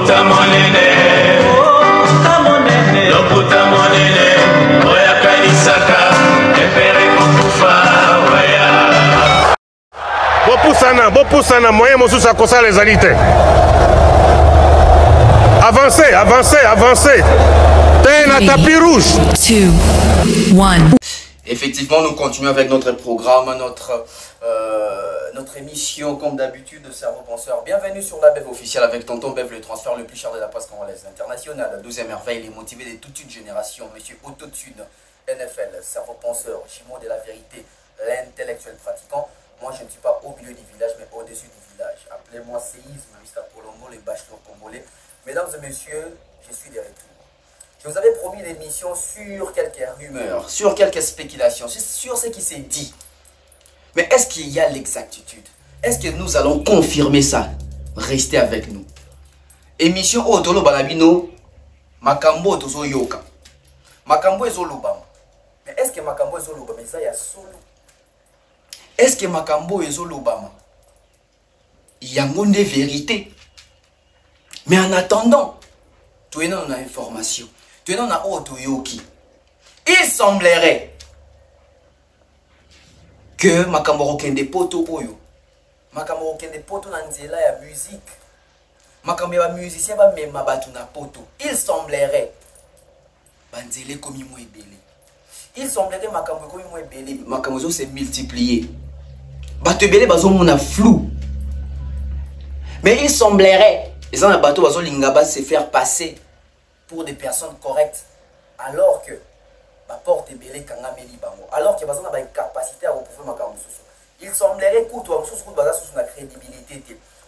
Loputa monene, loputa monene, oya kanisaka, epere kokufa, oya. Bopusana, moyen mosusu akosala ezali te. Avancez, avancez, avancez. T'es un tapis rouge. 2, 1. Effectivement, nous continuons avec notre programme, notre émission, comme d'habitude, de Cerveau Penseur. Bienvenue sur la BEV officielle avec Tonton Bev, le transfert le plus cher de la presse congolaise internationale. La 12e merveille, les motivés de toute une génération. Monsieur Otto Tsud, NFL, Cerveau Penseur, Jimo de la vérité, l'intellectuel pratiquant. Moi, je ne suis pas au milieu du village, mais au-dessus du village. Appelez-moi séisme, Mr. Colombo, les bachelors congolais. Mesdames et messieurs, je suis de retour. Je vous avais promis une émission sur quelques rumeurs, sur quelques spéculations, sur ce qui s'est dit. Mais est-ce qu'il y a l'exactitude? Est-ce que nous allons confirmer ça? Restez avec nous. Émission Otolo Balabino, Makambo Tozo Yoka. Makambo Ezolobama. Mais est-ce que Makambo Ezolobama, ça y a solo? Est-ce que Makambo Ezolobama, il y a une vérité? Mais en attendant, tu es dans l'information. Tu es dans la haute yoki. Il semblerait que Makambo Kende Poto Oyo, Makambo Kende Poto Nanzela ya musique, Makambo ya musicien ba mema batu na poto. Il semblerait Banzele komi mo ebele. Il semblerait Makambo komi mo ebele. Makambo s'est multiplié. Batu ebele bazo mona flou. Mais il semblerait les gens à bateau bazo lingaba se faire passer pour des personnes correctes, alors que ma porte est belée kanga meli bango, alors que bazana ba capacité à reprouver makambo susu. Il semblerait que tout susu ko baza susu na crédibilité.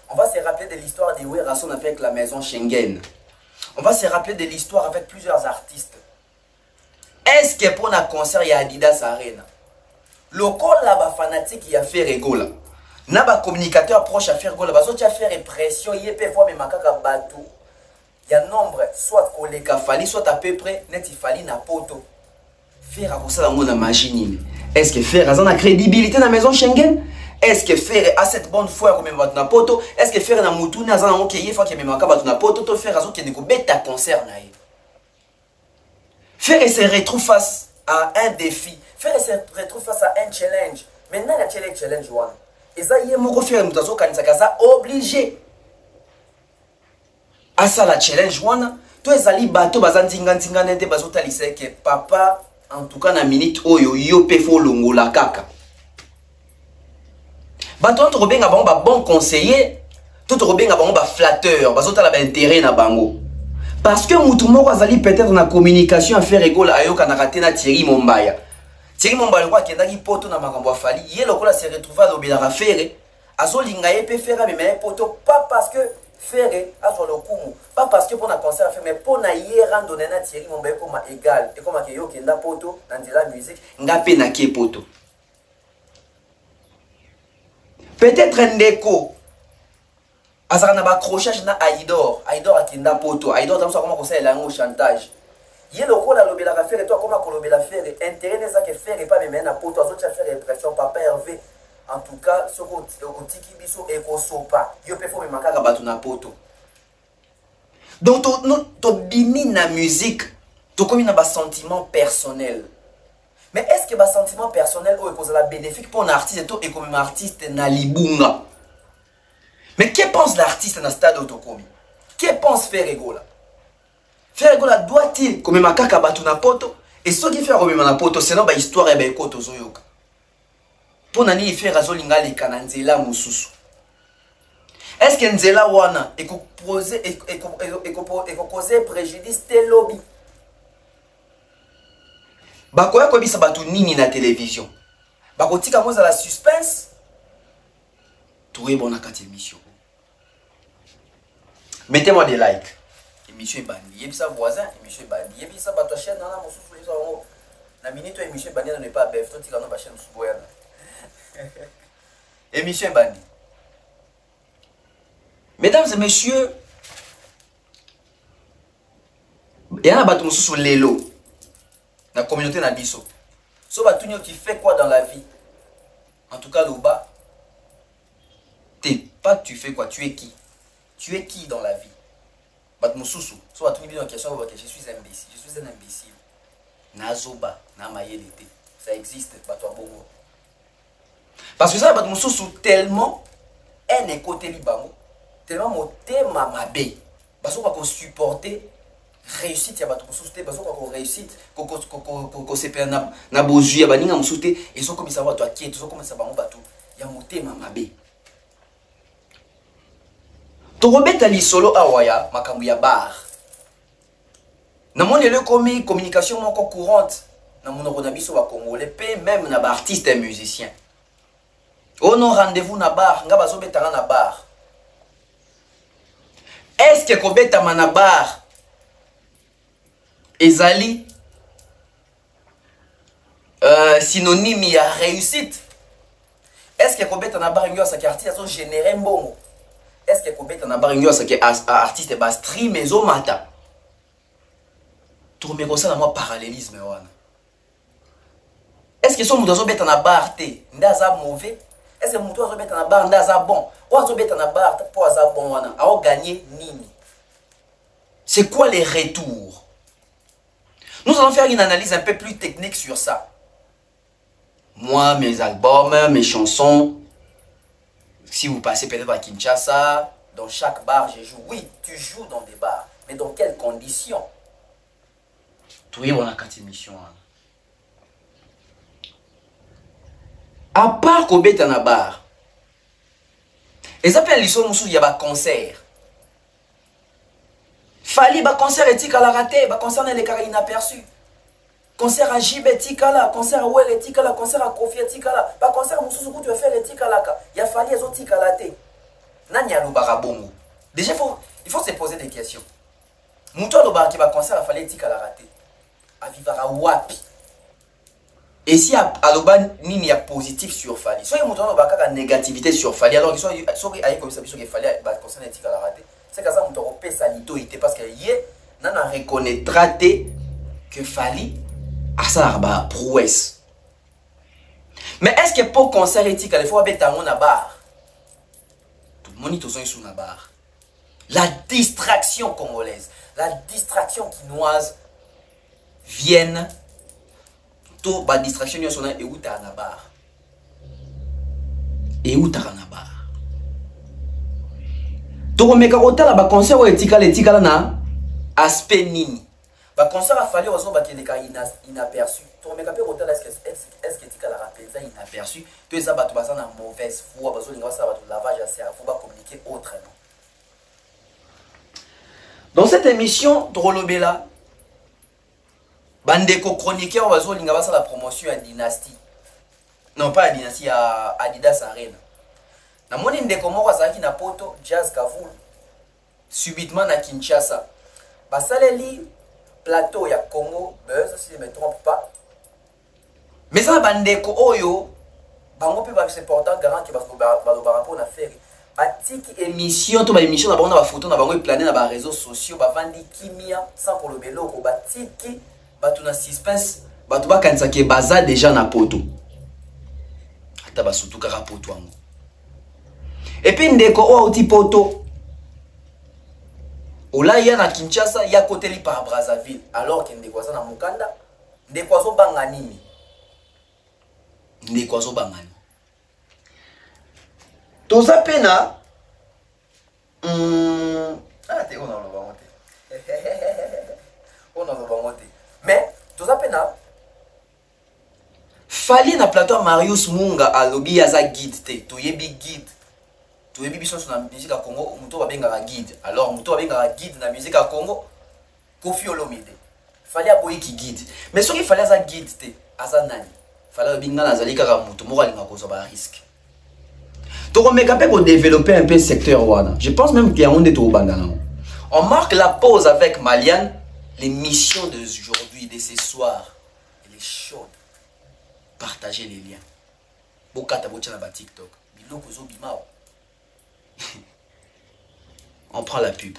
On va se rappeler de l'histoire de Werason avec la maison Schengen. On va se rappeler de l'histoire avec plusieurs artistes. Est-ce que pour un concert ya Adidas Arena, local là ba fanatique y a fait rigola. Na ba communicateur proche à faire rigola, bazo tia faire répression, yepé fois mais makaka bateau. Il y a nombre, soit collègue fali, soit à peu près, net il fallait na poto. Faire à ça dans mon imagine. Est-ce que faire a la crédibilité dans la maison Schengen? Est-ce que faire a cette bonne foi comme bat na poto? Est-ce que faire na mutu na zana ok yefa que même bat na poto to faire azo que ne ko beta concert na ye. Faire se retrouve face à un défi. Faire se retrouve face à un challenge. Maintenant la challenge one. Et ça y est moko faire mutazo kanisa kaza obligé. Asa la challenge wana to ezali bato bazandinga ndinga nende bazota liseke papa en tout cas na minute oyo yo pe fo longola kaka bato to robenga bango ba bon conseiller to robenga bango ba flatteur bazota la ba intérêt na bango parce que mutu moko azali peut-être na communication à faire égola ayoka na raté na Thierry Mombaya kwa kendaki poto na makambo afali ye lokola se retrouver à l'obéla faire azolinga ye pe faire mais poto pas parce que faire à son lokumu pas parce que pour un concert à faire mais pour na hier randonner na Thierry Mombé comme égal et comme que yo kenda poto dans de la musique ngapé na ki poto peut-être ndeko azaka na ba crochage na Aïdor a kenda poto Aïdor dans ça comment conseil la chantage yé lokola lobela ka faire toi comment ko lobela faire intérêt n'est ça que faire et pas même na poto azo faire répression papa Hervé. En tout cas, ce côté qui biso et kosopa, yo pe fo me makaka batu na poto. Donc to bimi na musique, to komi na ba sentiment personnel. Mais est-ce que ba sentiment personnel ou est la bénéfique pour un artiste et comme un artiste na libunga? Mais que pense l'artiste na stade autokomi? Que pense Ferregola? Ferregola doit-il comme makaka batu na poto et ce qui fait comme na poto sinon ba histoire ya ba ekoto zoyoka. Pour nani faire azolinga le kananzela mususu. Est-ce que nzela wana eko causer préjudice tel lobby? Bakoya ko bisa batu nini na télévision. Bakotika moza la suspense. Toué bon na kati émission. Mettez-moi des likes. Émission bandi. Yebisa voisin, émission bandi. Yebisa bato chaîne na mususu les zo. Na minute émission bandi n'est pas bête. Toi tika na ba chaîne suboyana. Émission Bandi. Mesdames et messieurs, il y a un bateau sous l'élo. La communauté n'a biso. So bateau qui fait quoi dans la vie? En tout cas, Loba, t'es pas tu fais quoi? Tu es qui? Tu es qui dans la vie? Bat mususu. So batuni bino question que je suis imbécile. Je suis un imbécile. Nazoba, na mayelete. Ça existe, bato bongo. Parce que ça bat mususu tellement un écoute libango, tellement motema mabe. Parce qu'on supporter réussite ya bato mususu te, parce qu'on réussite ko se pe na bozu ya baninga mususu te, et so comme ça bato akiet, so comme ça bango bato ya motema mabe. Torobeta li solo awaya makambu ya bar. Na moni le komi communication moko courante na monoko na biso ba congolais pe même na ba artiste et musicien. Ono rendez-vous na bar, nga bazo betanga na bar. Est-ce que kobeta na bar ezali synonyme ya réussite? Est-ce que kobeta na bar ngyo sa artiste azo générer mbongo? Est-ce que kobeta na bar ngyo sa artiste ba stream ezo mata? Tourme comme ça dans moi parallélisme wana. Est-ce que son muto azo beta na bar te ndaza mauvais? Est-ce que muto azo beta na bar ndaza bon? Ou azo beta na bar po aza bon wana? A gagner nini? C'est quoi les retours? Nous allons faire une analyse un peu plus technique sur ça. Moi, mes albums, mes chansons, si vous passez peut-être à Kinshasa, dans chaque bar, je joue. Oui, tu joues dans des bars, mais dans quelles conditions? Tu es dans la 4 émissions. À part qu'on bête dans bar, et ça s'appelle l'histoire où il y a un concert. Fali ba concert éthique à la raté, ba concert les carrés inaperçus. Concert à Jib éthique à la, concert à Well éthique à la, concert à Kofi éthique à la, ba concert où tu vas faire l'éthique à la, il y a Fali les autres à la té. Nani a barabongo. Déjà il faut se poser des questions. Mouto lo bar qui va concert à Fali éthique à la raté. A vivara wapi. Et si à l'oban nini y a positif sur Fali. Soit il mouto lo bar ka négativité sur Fali alors soit aïe comme ça qu'il fallait ba concert éthique à la raté. C'est que ça mouto repé sa litoité parce que yé nana reconnaîtra que Fali a ça ba prouesse. Mais est-ce que pour concert éthique il faut abeta mon bar? Tout le monde est sous la barre. La distraction congolaise, la distraction quinoise viennent tout ba distraction yo sona et où ta na bar. Et où ta na bar. To meka kotala ba concert wa éthique na aspect nini. Ba concert a fallu ozo ba keleka inaperçu. To meka pe kotala est-ce que éthique la rappel ça inaperçu. To ça ba to ba na mauvaise foi ba zo linga ça ba to lavage à cerveau ba communiquer autrement. Dans cette émission Drolobela bandeko chroniqueur ba zo linga ba ça la promotion à Dynasty. Non pas à Dynasty à Adidas Arena. Na moni ndeko moko azaki na poto Jazz Kavulu subitement na Kinshasa. Basaleli plateau ya Congo Buzz si je ne me trompe pas. Mais ça bandeko oyo bango pe ba c'est important garant que ba rapport na faire. Batiki émission to ba émission na bango na ba photo na bango plané na ba réseaux sociaux ba vandi kimia sans pour le beloko batiki batu na suspense batu ba kanisa ke baza déjà na poto. Ata ba surtout ka poto ango. Et puis ndeko o outi poto. Ola ya na Kinshasa ya côté li par Brazzaville alors que ndeko za na Mukanda ndeko zo banga nini. Ndeko zo banga nini. Toza pena te on a le monter. On a le monter. Mais toza pena Fali na plateau Marius Munga alobi ya za guide te to yebi guide. Tu es biso sur la musique à Congo, muto va benga la guide. Alors muto va benga la guide na musique à Congo. Kofi Olomide. Fallait aboyer qui guide. Mais ce qu'il fallait ça guide te azanani. Fallait benga na zalika ka muto mo alinga ko ba risque. To remeka pe pour développer un peu le secteur wana. Je pense même qu'il y a un détour bandana. On marque la pause avec Maliane, l'émission d'aujourd'hui de ce soir. Elle est chaude. Partagez les liens. Bokata bocha na TikTok. Biloko zo bimao. On prend la pub.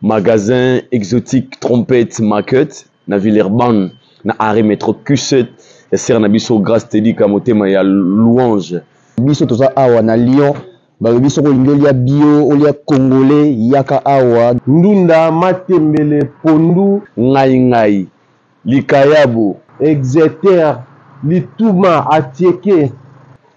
Magasin exotique trompette market na Villeurbanne na arrêt métro Q7 et ser na biso grâce tedi kamotema ya louange biso toza awa na Lyon balobi soko olingi olia bio olia congolais yaka awa ndunda matembele pondu ngai likayabu exeter lituma atieke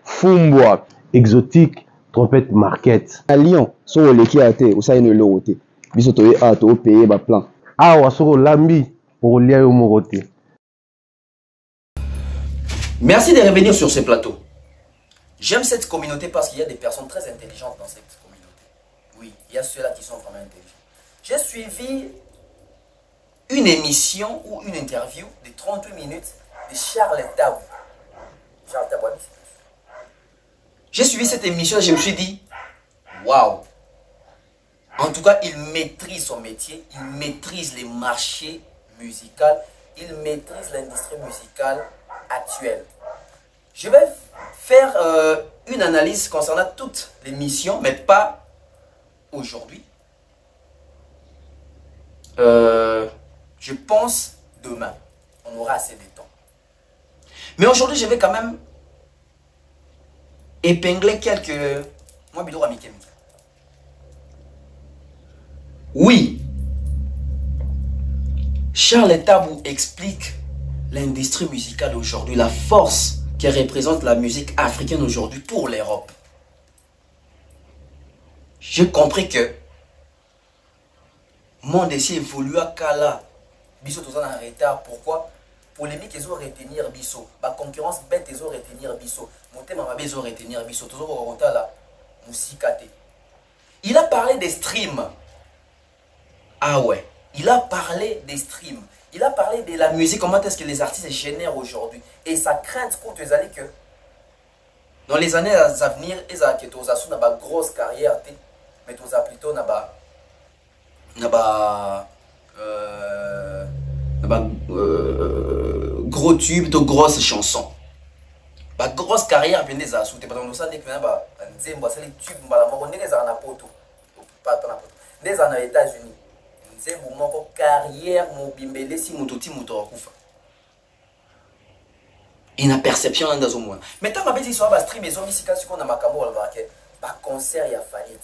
fumbwa exotique trompette market à Lyon soko oleki ya te osali no eloko te biso toye a to payer ba plan awa soko olambi okolia yo moko te. Merci de revenir sur ce plateau. J'aime cette communauté parce qu'il y a des personnes très intelligentes dans cette communauté. Oui, il y a ceux-là qui sont vraiment intelligents. J'ai suivi une émission ou une interview de 38 minutes de Charles Tabou. Charles Tabou. J'ai suivi cette émission et je me suis dit, waouh! En tout cas, il maîtrise son métier, il maîtrise les marchés musicaux, il maîtrise l'industrie musicale actuelle. Je vais faire une analyse concernant toute l'émission, mais pas aujourd'hui. Je pense demain. On aura assez de temps. Mais aujourd'hui, je vais quand même épingler quelques... Moi, Bidou Rami Kemi. Oui. Charles Tabou explique l'industrie musicale aujourd'hui, la force qui représente la musique africaine aujourd'hui pour l'Europe. J'ai compris que mon décès évolue à Kala. Biso tous en retard. Pourquoi? Polémique, ils ont retenir Biso. La concurrence bête, ils ont retenir Biso. Mon thème, ils ont retenir Biso. Tous en retard là. Moussikate. Il a parlé des streams. Ah ouais. Il a parlé des streams. Il a parlé de la musique, comment est-ce que les artistes génèrent aujourd'hui. Et sa crainte pour les années que dans les années à venir, ils ont une grosse carrière, mais ils ont plutôt gros tubes, de grosses chansons. Ba grosse carrière bien des asous. Parce que nous savons que les tubes, les aux États-Unis. C'est mon carrière, mon bimbele, si mon touti, mon torakufa. Il y a une perception dans le monde. Mais tant que tu as stream, ils ont mis si on a makambo, par concert, il y a fallu.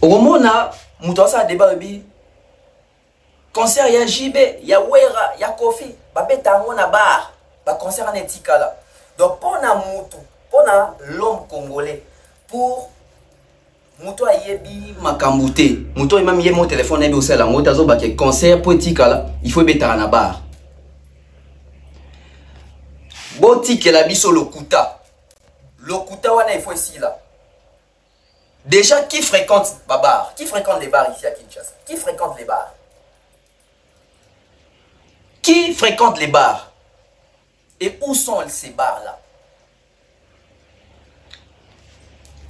Au moment où on a un débat, concert, il y a JB, il y a Wera, il y a Kofi, il y a bar, il concert en etikala. Donc pour l'homme congolais, pour Mouto a yebi makambouté. Mouto imam yé mon téléphone est au sel. Mouto a zobaké concert politique là. Il faut mettre à la barre. Botique la biso lokuta. Lokuta wana il faut ici là. Déjà qui fréquente ma bar? Qui fréquente les bars ici à Kinshasa? Qui fréquente les bars? Qui fréquente les bars? Et où sont ces bars là?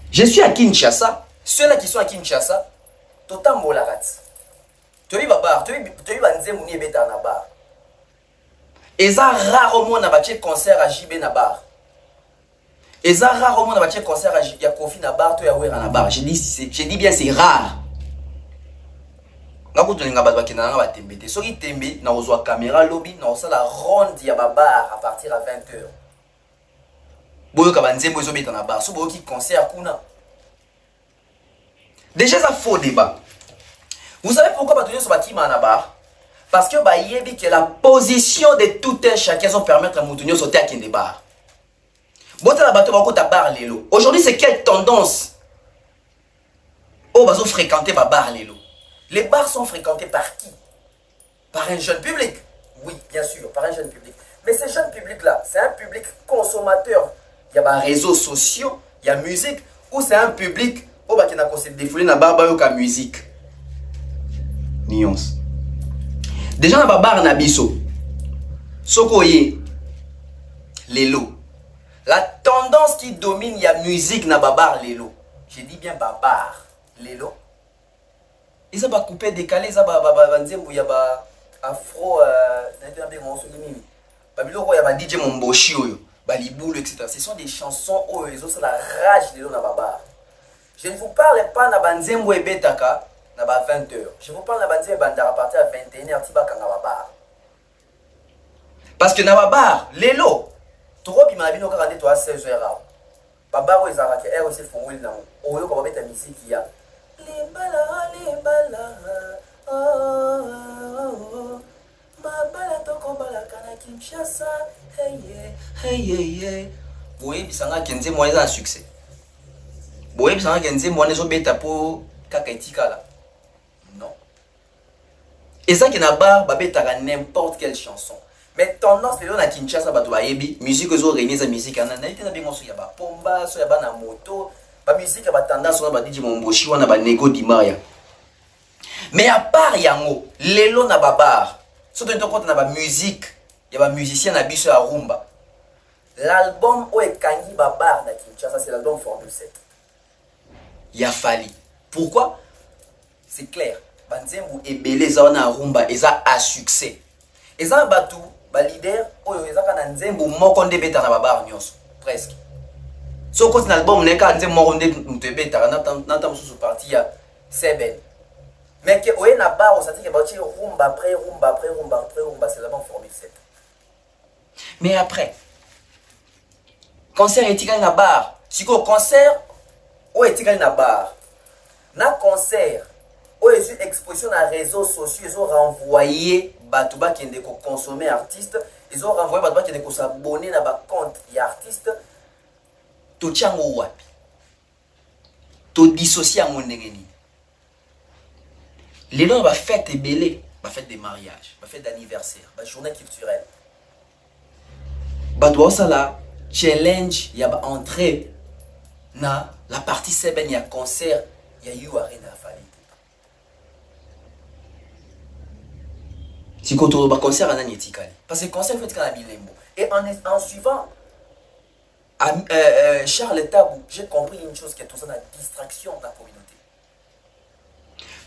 Je suis à Kinshasa. Ceux-là qui sont à Kinshasa, total molarat. Tu as vu bar, tu as vu Banzemouni et Beta na bar. Et ça rarement na battu concert à JB na bar. Et ça rarement na battu concert à Kofi na bar, tu as Wera na bar. Je dis bien c'est rare. Nga kutu nga batwa kina nga batembete. Soki tembe na ozwa caméra lobby na osala ronde ya bar à partir à 20h. Boyo ka Banzembo ezo beta na bar. So boyo ki concert kuna. Déjà, ça faux débat. Vous savez pourquoi Batounio sont bâtis à bar? Parce que Bayebi que la position de tout un chacun sont permettre à Moutounio sauter à Kende bar. Bota la bateau ta bar lélo. Aujourd'hui, c'est quelle tendance? Oh, bazo fréquenter ma bar lélo. Les bars sont fréquentés par qui? Par un jeune public. Oui, bien sûr, par un jeune public. Mais ce jeune public-là, c'est un public consommateur. Il y a des réseaux sociaux, il y a musique, ou c'est un public qui a défoulé na barba yoka musique. Nuance. Déjà na babar na biso. Sokoye. Lelo. La tendance qui domine la musique na babar lelo. Je dis bien babar lelo. Ils ont coupé décalé ça banzembo ya ba afro babilo ya ba DJ Momboshi oyo, ba libulu etc. Ce sont des chansons où ils ont la rage lelo na babar. Je ne vous parle pas de Banzembo et Betaka à 20h. Je vous parle de Banzembo et Bandara à partir de 21h. Parce que dans bar, Lélo, tu vois, il m'a dit à 16h. bar où ils arrêtent elle aussi font oui non au lieu qu'on va mettre la musique il y a les bala babala toko bala kana Kinshasa hey boye bisanga kenze moyen un succès boye bisanga kenze moyen zo beta po kaka etikala non et ça qui n'a pas babeta n'importe quelle chanson. Mais tendance les gens à Kinshasa bato ba yebi musique aux réunies za musique na été na bengo so ya ba pomba so ya ba na moto ba musique ba tendance on ba DJ Momboshi wana ba nego di Maya. Mais à part yango lelo na babar surtout to compte na ba musique ya ba musicien na biso ya rumba. L'album o ekangi babar na Kinshasa c'est l'album Formule 7. Ya fali. Pourquoi? C'est clair. Banzembu ebele za na rumba eza à succès. Eza batu ba leader oyo eza kana nzembo moko nde beta na babar nyonso presque so ko na album neka nzembo moko nde mtebeta na tam sous partie ya 7 mais que oye na bar on s'attend que ba ti rumba après rumba c'est l'album Formule 7 mais après concert etikali na bar siko concert o etikali na bar na concert o ezu exposition na réseaux sociaux ils ont renvoyé Batouba qui est consommer artiste, ils ont renvoyé Batouba qui est s'abonner dans ba compte et artiste. Tout tient au wapi. Tout dissocié à mon négeni. Les gens va fête et belé, va fête des mariages, va fête d'anniversaire, va journée culturelle. Batouba ça là challenge, il y a entrée na la partie seben, il y a concert, il y a eu arena fali. Si quand on va concert à Nanitikali. Parce que le concert fait quand Bilembo. Et en suivant Charles Tabou, j'ai compris une chose qui est tout ça, la distraction de la communauté.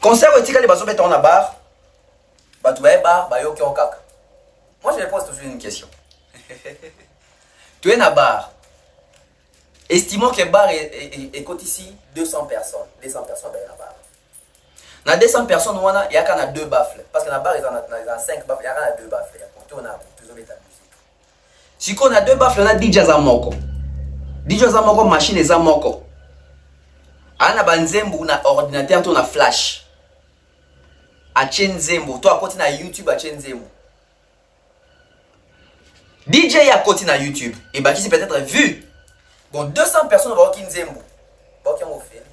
Concert où Etikali, bah, on a bar, bah, tu vas bar, bah, yo, qui kaka. Moi, je me pose toujours une question. Tu es à bar. Estimons que le bar écoute ici 200 personnes. 200 personnes dans la bar. Dans 200 personnes, il y a 2 baffles. Parce que dans la bar, il y a 5 baffles, il y a 2 baffles. On a musique. Si on a 2 baffles, on a DJ Zamoko. DJ Zamoko, machine et Zamoko. On a Banzembo, on a ordinateur, on a flash. A Chenzembo. Toi, à côté de YouTube, à Chenzembo. DJ à côté de YouTube. Et bah, qui c'est peut-être vu. Bon, 200 personnes vont au Kinzembo. Bon, qui ont fait.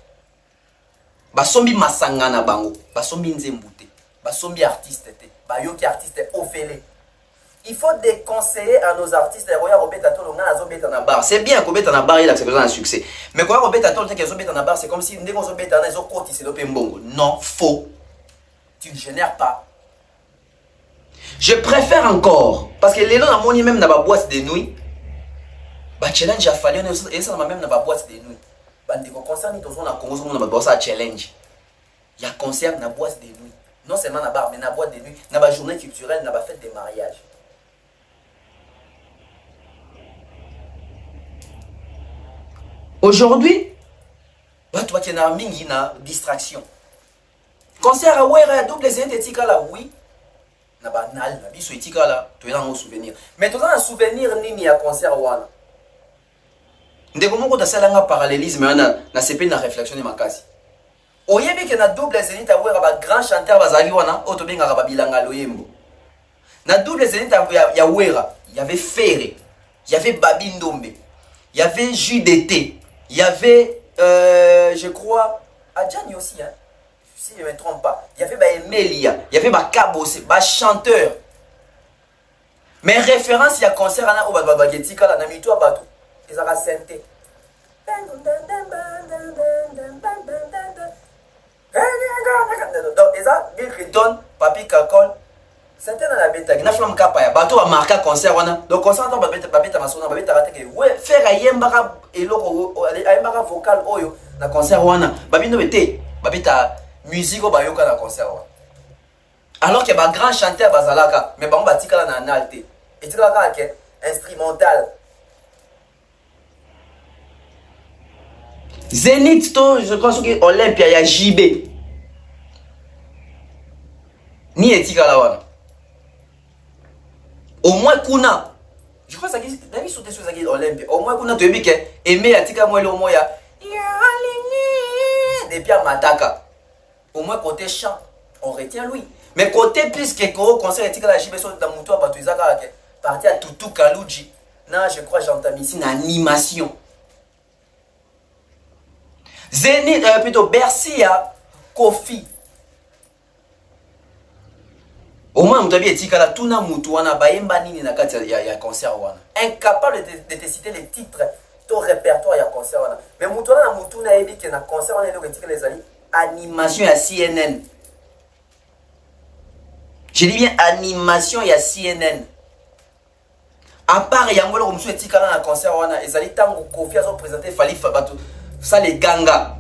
Basombi masanga na bango, basombi nzembute, basombi artiste te, bayoki artiste ofele. Il faut déconseiller à nos artistes de regarder Robert Atol on a zobeta na bar. C'est bien qu'Obeta na bar il a besoin d'un succès. Mais quand Robert Atol dit que zobeta na bar, c'est comme si ndeko zobeta na zo koti c'est dopé mbongo. Non, faux. Tu ne génères pas. Je préfère encore parce que les gens ont même dans la boîte de nuit. Ba challenge a fallu et ça même dans la boîte de nuit. Bande concert ni tous on a Congo on a bossé à challenge. Il y a concert na boîte de nuit. Non seulement na bar mais na boîte de nuit, na ba journée culturelle, na ba fête des mariages. Aujourd'hui, bah toi qui es dans mingi na distraction. Concert à Ouera double zénétique là oui. Na banal na biso etika là, tu es dans un souvenir. Mais tu as un souvenir nini ya concert wana. Ndeko moko ta salanga parallélisme na CP na réflexion de makasi. Oyebi ke na double zénith awera ba grand chanteur bazali wana oto benga ba bilanga loyembo. Na double zénith ya wera, il y avait Ferré, il y avait Babi Ndombe, il y avait Jus d'été, il y avait je crois Adjani aussi hein. Si je ne me trompe pas, il y avait ba Emelia, il y avait ba Kabose, ba chanteur. Mais référence il y a concert ana o ba getika la na mito bato. Ils ont rassenti. Donc, ils ont Bill Clinton, Papi Kakol. C'était dans la bête. Il y a un flamme kapaya. Bateau a marqué un concert. Donc, concert, on va mettre ma sonne. On va mettre raté. Ouais, faire un yembara et l'eau, un yembara vocal. Oyo, dans le concert. Babi no bete. Babi ta musique au bayoka dans le concert. Alors qu'il y a un grand chanteur Bazalaka. Mais on va tirer là dans l'alte. Et tu vois qu'il instrumental. Zénith, je crois que Olympia, il y a JB. Ni Etika Lawana. Au moins, Kuna, Je crois que ça a sauté sur la Olympique. Au moins, on a vu que aimer la tika moi le moins ya. Depuis à Mataka. Au moins côté chant, on retient lui. Mais côté plus que Koro concert tika la JB sur dans Moutoua Batuizaka parti à Tutu Kaluji. Non, je crois que j'entends ici une animation. Zénith, plutôt Bercy à Kofi. Au moins, vous avez dit que tout le monde a concert. Incapable de te citer les titres, ton répertoire, il y a concert. Mais Moutouana a dit qu'il y a concert, les amis. Animation à CNN. Je dis bien animation à CNN. À part, il y a un concert, ils allaient tant Kofi à présenter Fali Fabatou. Ça, les ganga.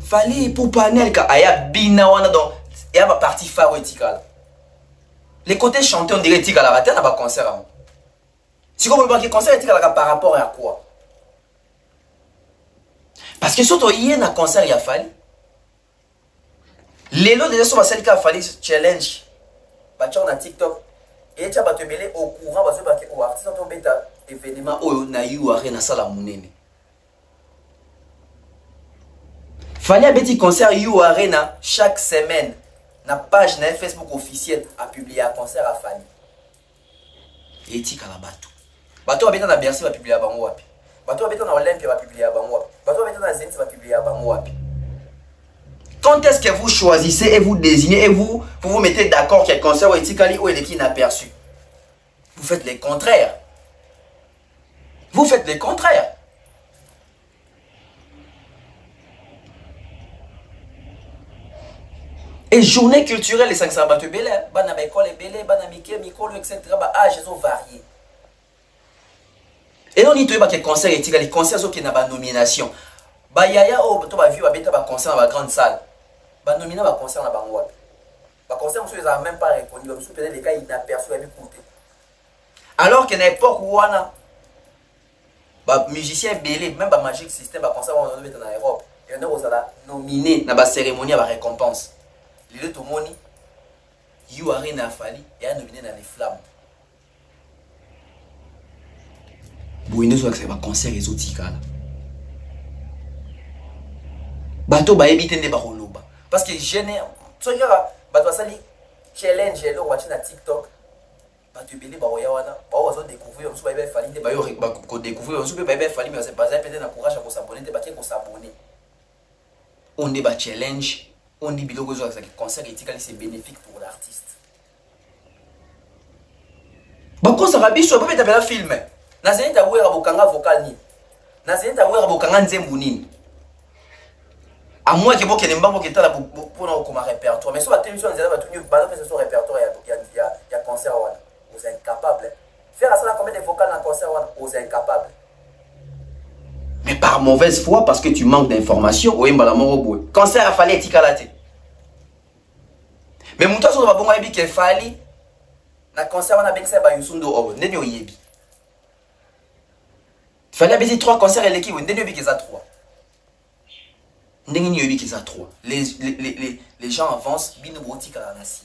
Fali pour panel, il y a Bina, il y a ma partie farouetikale. Les côtés chantés, on dirait que la bataille n'a pas concert. Si vous voulez que le concert est par rapport à quoi? Parce que surtout, il y a un concert qui a fallu. Les lots déjà sont celles qui a fallu challenge. On a TikTok. Et tu vas te mêler au courant parce que les artistes ont fait un événement où on a eu un salle à Mounene. Fallait un petit concert You Arena chaque semaine. La page na Facebook officielle a publié un concert à Fali. Et tika la bateau. Bateau habitant na Bercy va publier à Bangwapi. Bateau habitant na Olympia va publier à Bangwapi. Bateau habitant na Zenith va publier à Bangwapi. Quand est-ce que vous choisissez et vous désignez et vous mettez d'accord qu'il y a un concert ou etikali ou il est inaperçu? Vous faites les contraires. Vous faites les contraires. Et journée culturelle, les 500 bateaux belé, bana école belé, bana mike, mikolo, etc. Âges sont variés. Et on dit que les concerts, les concerts qui ont une nomination. Bah yaya oh, tu vas vivre avec un concert dans la grande salle. Bah nominé un concert dans la bangouade. Bah concert, monsieur, ils n'ont même pas répondu. Monsieur, peut-être les cas inaperçus avec côté. Alors qu'à l'époque où on a, bah musicien belé, même bah Magic System, bah concert on a en Europe. Et on a nominé dans la cérémonie à la récompense. Les deux tomoni, You Arena Fali et a nominé dans les flammes. Bouinou soit que c'est un concert exotique là. Bateau ba éviter des baroloba parce que général, tu regardes, bateau sali challenge là watch na TikTok. Bateau belé ba oya wana, ba ozo découvrir on soit ba Fali ba yo ko découvrir on soit ba Fali mais c'est pas ça peut-être encourage à s'abonner, ba qui s'abonner. On est ba challenge. On dit que le concert éthique c'est bénéfique pour l'artiste. Bon, quand ça va bien, je peux mettre un film. Nazé ta ouera bokanga vocal ni. Nazé ta ouera bokanga nzembu ni. À moins que boke nemba boke tala pour na comme répertoire. Mais sur la télévision on va tenir balance c'est son répertoire il y a concert wana. Vous êtes incapable. Faire ça combien de vocales dans concert wana, vous êtes incapable. Mais par mauvaise foi, parce que tu manques d'informations, concert a fallu étiqueter. Mais mon temps, on va bon qu'il fallait. Na concert, on a bien ça, Yusundo Obo, Nenyo Yebi. Il fallait bien 3 concerts et l'équipe, Nenyo Yebi qui a 3. Nenyo Yebi qui a 3. Les gens avancent, Bino Botika la Nasi.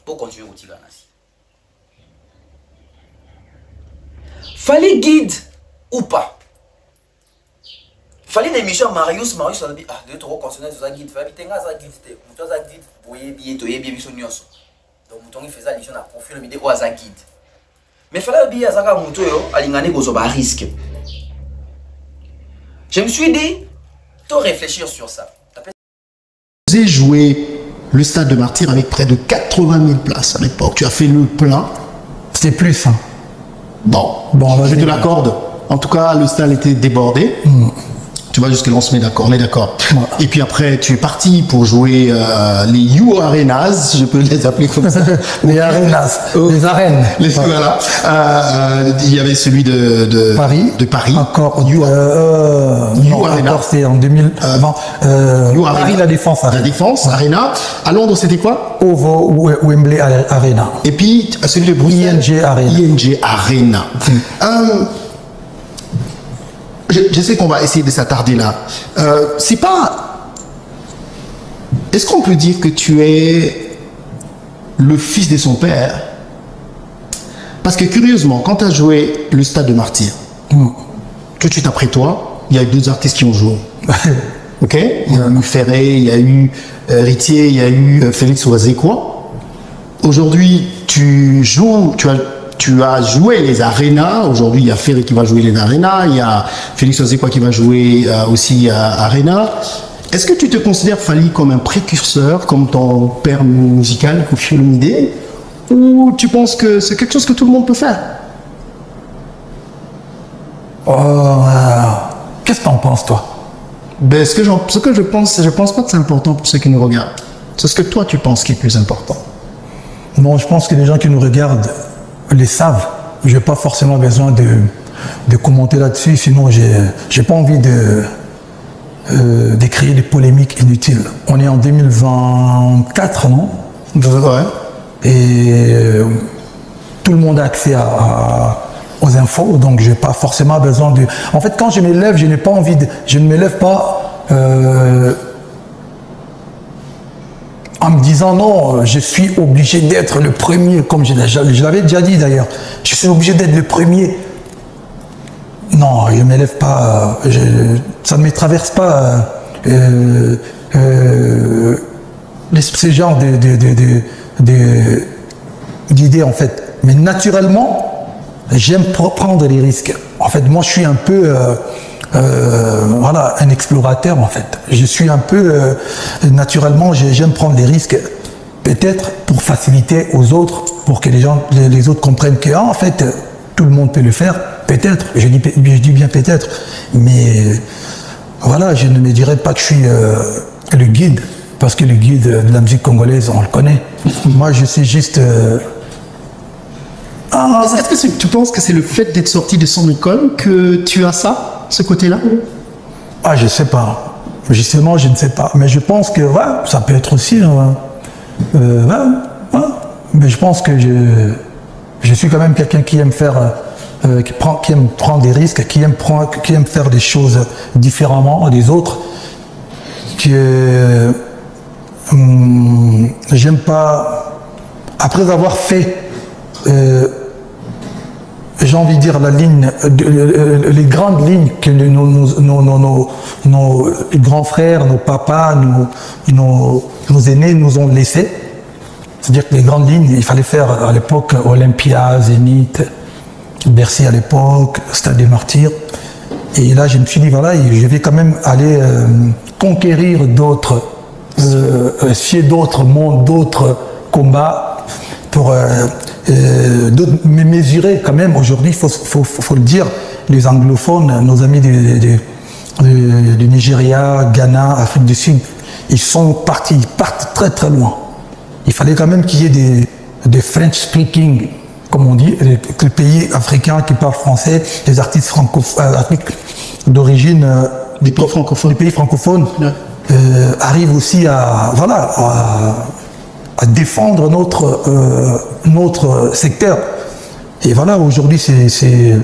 Pour continuer Botika la Nasi. Fallait guide ou pas. Fallait des missions Marius on a dit ah 2 3 consonnes ça guide fallait tenga ça guide te muto ça guide boye bien to yebi biso nyonso donc muto ngi faisait mission na profil le vidéo ça guide mais fallait bien ça ka muto yo alingane ko zo ba risque. Je me suis dit to réfléchir sur ça. Vous avez joué le Stade de Martyrs avec près de 80 000 places à l'époque. Tu as fait le plein. C'était plus hein. Bon, je te l'accorde. En tout cas, le stade était débordé. Tu vois, jusque-là, on se met d'accord, on est d'accord. Ouais. Et puis après, tu es parti pour jouer les You Arenas, je peux les appeler comme ça. Les Arenas, les arènes. Voilà. Il y avait celui de Paris. De Paris. Encore. You Arena. Encore, c'est en 2000. You Arena. Paris, la Défense. La Défense, Arena. À Londres, c'était quoi? OVO, Wembley Arena. Et puis, celui de Bruxelles. ING Arena. ING Arena. Je sais qu'on va essayer de s'attarder là. C'est pas... Est-ce qu'on peut dire que tu es le fils de son père? Parce que curieusement, quand tu as joué le Stade de Martyrs, tout de suite après toi, il y a eu 2 artistes qui ont joué. Ok? Il y a eu Ferré, il y a eu Ritier, il y a eu Félix Oazekwa. Aujourd'hui, tu as joué les arénas. Aujourd'hui, il y a Ferré qui va jouer les arénas. Il y a Félix Oazekwa qui va jouer aussi à Arena. Est-ce que tu te considères, Fally, comme un précurseur, comme ton père musical, Koffi Olomidé, ou tu penses que c'est quelque chose que tout le monde peut faire? Qu'est-ce que t'en penses, toi? Ben, ce que je pense pas que c'est important pour ceux qui nous regardent. C'est ce que toi, tu penses qui est plus important. Non, je pense que les gens qui nous regardent les savent. Je n'ai pas forcément besoin de commenter là-dessus, sinon j'ai pas envie de créer des polémiques inutiles. On est en 2024, non? Ouais. Et tout le monde a accès aux infos, donc je n'ai pas forcément besoin de... En fait, quand je me lève, je n'ai pas envie de... Je ne me lève pas en me disant non, je suis obligé d'être le premier, comme je l'avais déjà dit d'ailleurs. Je suis obligé d'être le premier. Non, je ne me lève pas, ça ne me traverse pas ce genre d'idées en fait. Mais naturellement, j'aime prendre les risques. En fait, moi, je suis un peu, voilà, un explorateur en fait. Je suis un peu, naturellement, j'aime prendre les risques. Peut-être pour faciliter aux autres, pour que les autres comprennent que, en fait, tout le monde peut le faire. Peut-être, je dis bien peut-être, mais voilà, je ne me dirais pas que je suis le guide, parce que le guide de la musique congolaise, on le connaît. Moi, je suis juste... Est-ce que tu penses que c'est le fait d'être sorti de son école que tu as ça, ce côté-là? Ah, je ne sais pas. Justement, je ne sais pas. Mais je pense que ouais, ça peut être aussi... mais je pense que je suis quand même quelqu'un qui aime faire... qui aime prendre des risques, qui aime faire des choses différemment des autres, que j'aime pas, après avoir fait, j'ai envie de dire la ligne, les grandes lignes que nos grands frères, nos papas, nos aînés nous ont laissées, c'est-à-dire que les grandes lignes, il fallait faire à l'époque Olympia, Zénith, Bercy à l'époque, Stade des Martyrs. Et là, je me suis dit, voilà, je vais quand même aller conquérir d'autres mondes, d'autres combats, pour me mesurer quand même. Aujourd'hui, il faut le dire, les anglophones, nos amis du Nigeria, Ghana, Afrique du Sud, ils partent très très loin. Il fallait quand même qu'il y ait des French speaking, comme on dit, les pays africains qui parlent français, les artistes d'origine des pays francophones, arrivent aussi à défendre notre secteur. Et voilà, aujourd'hui, je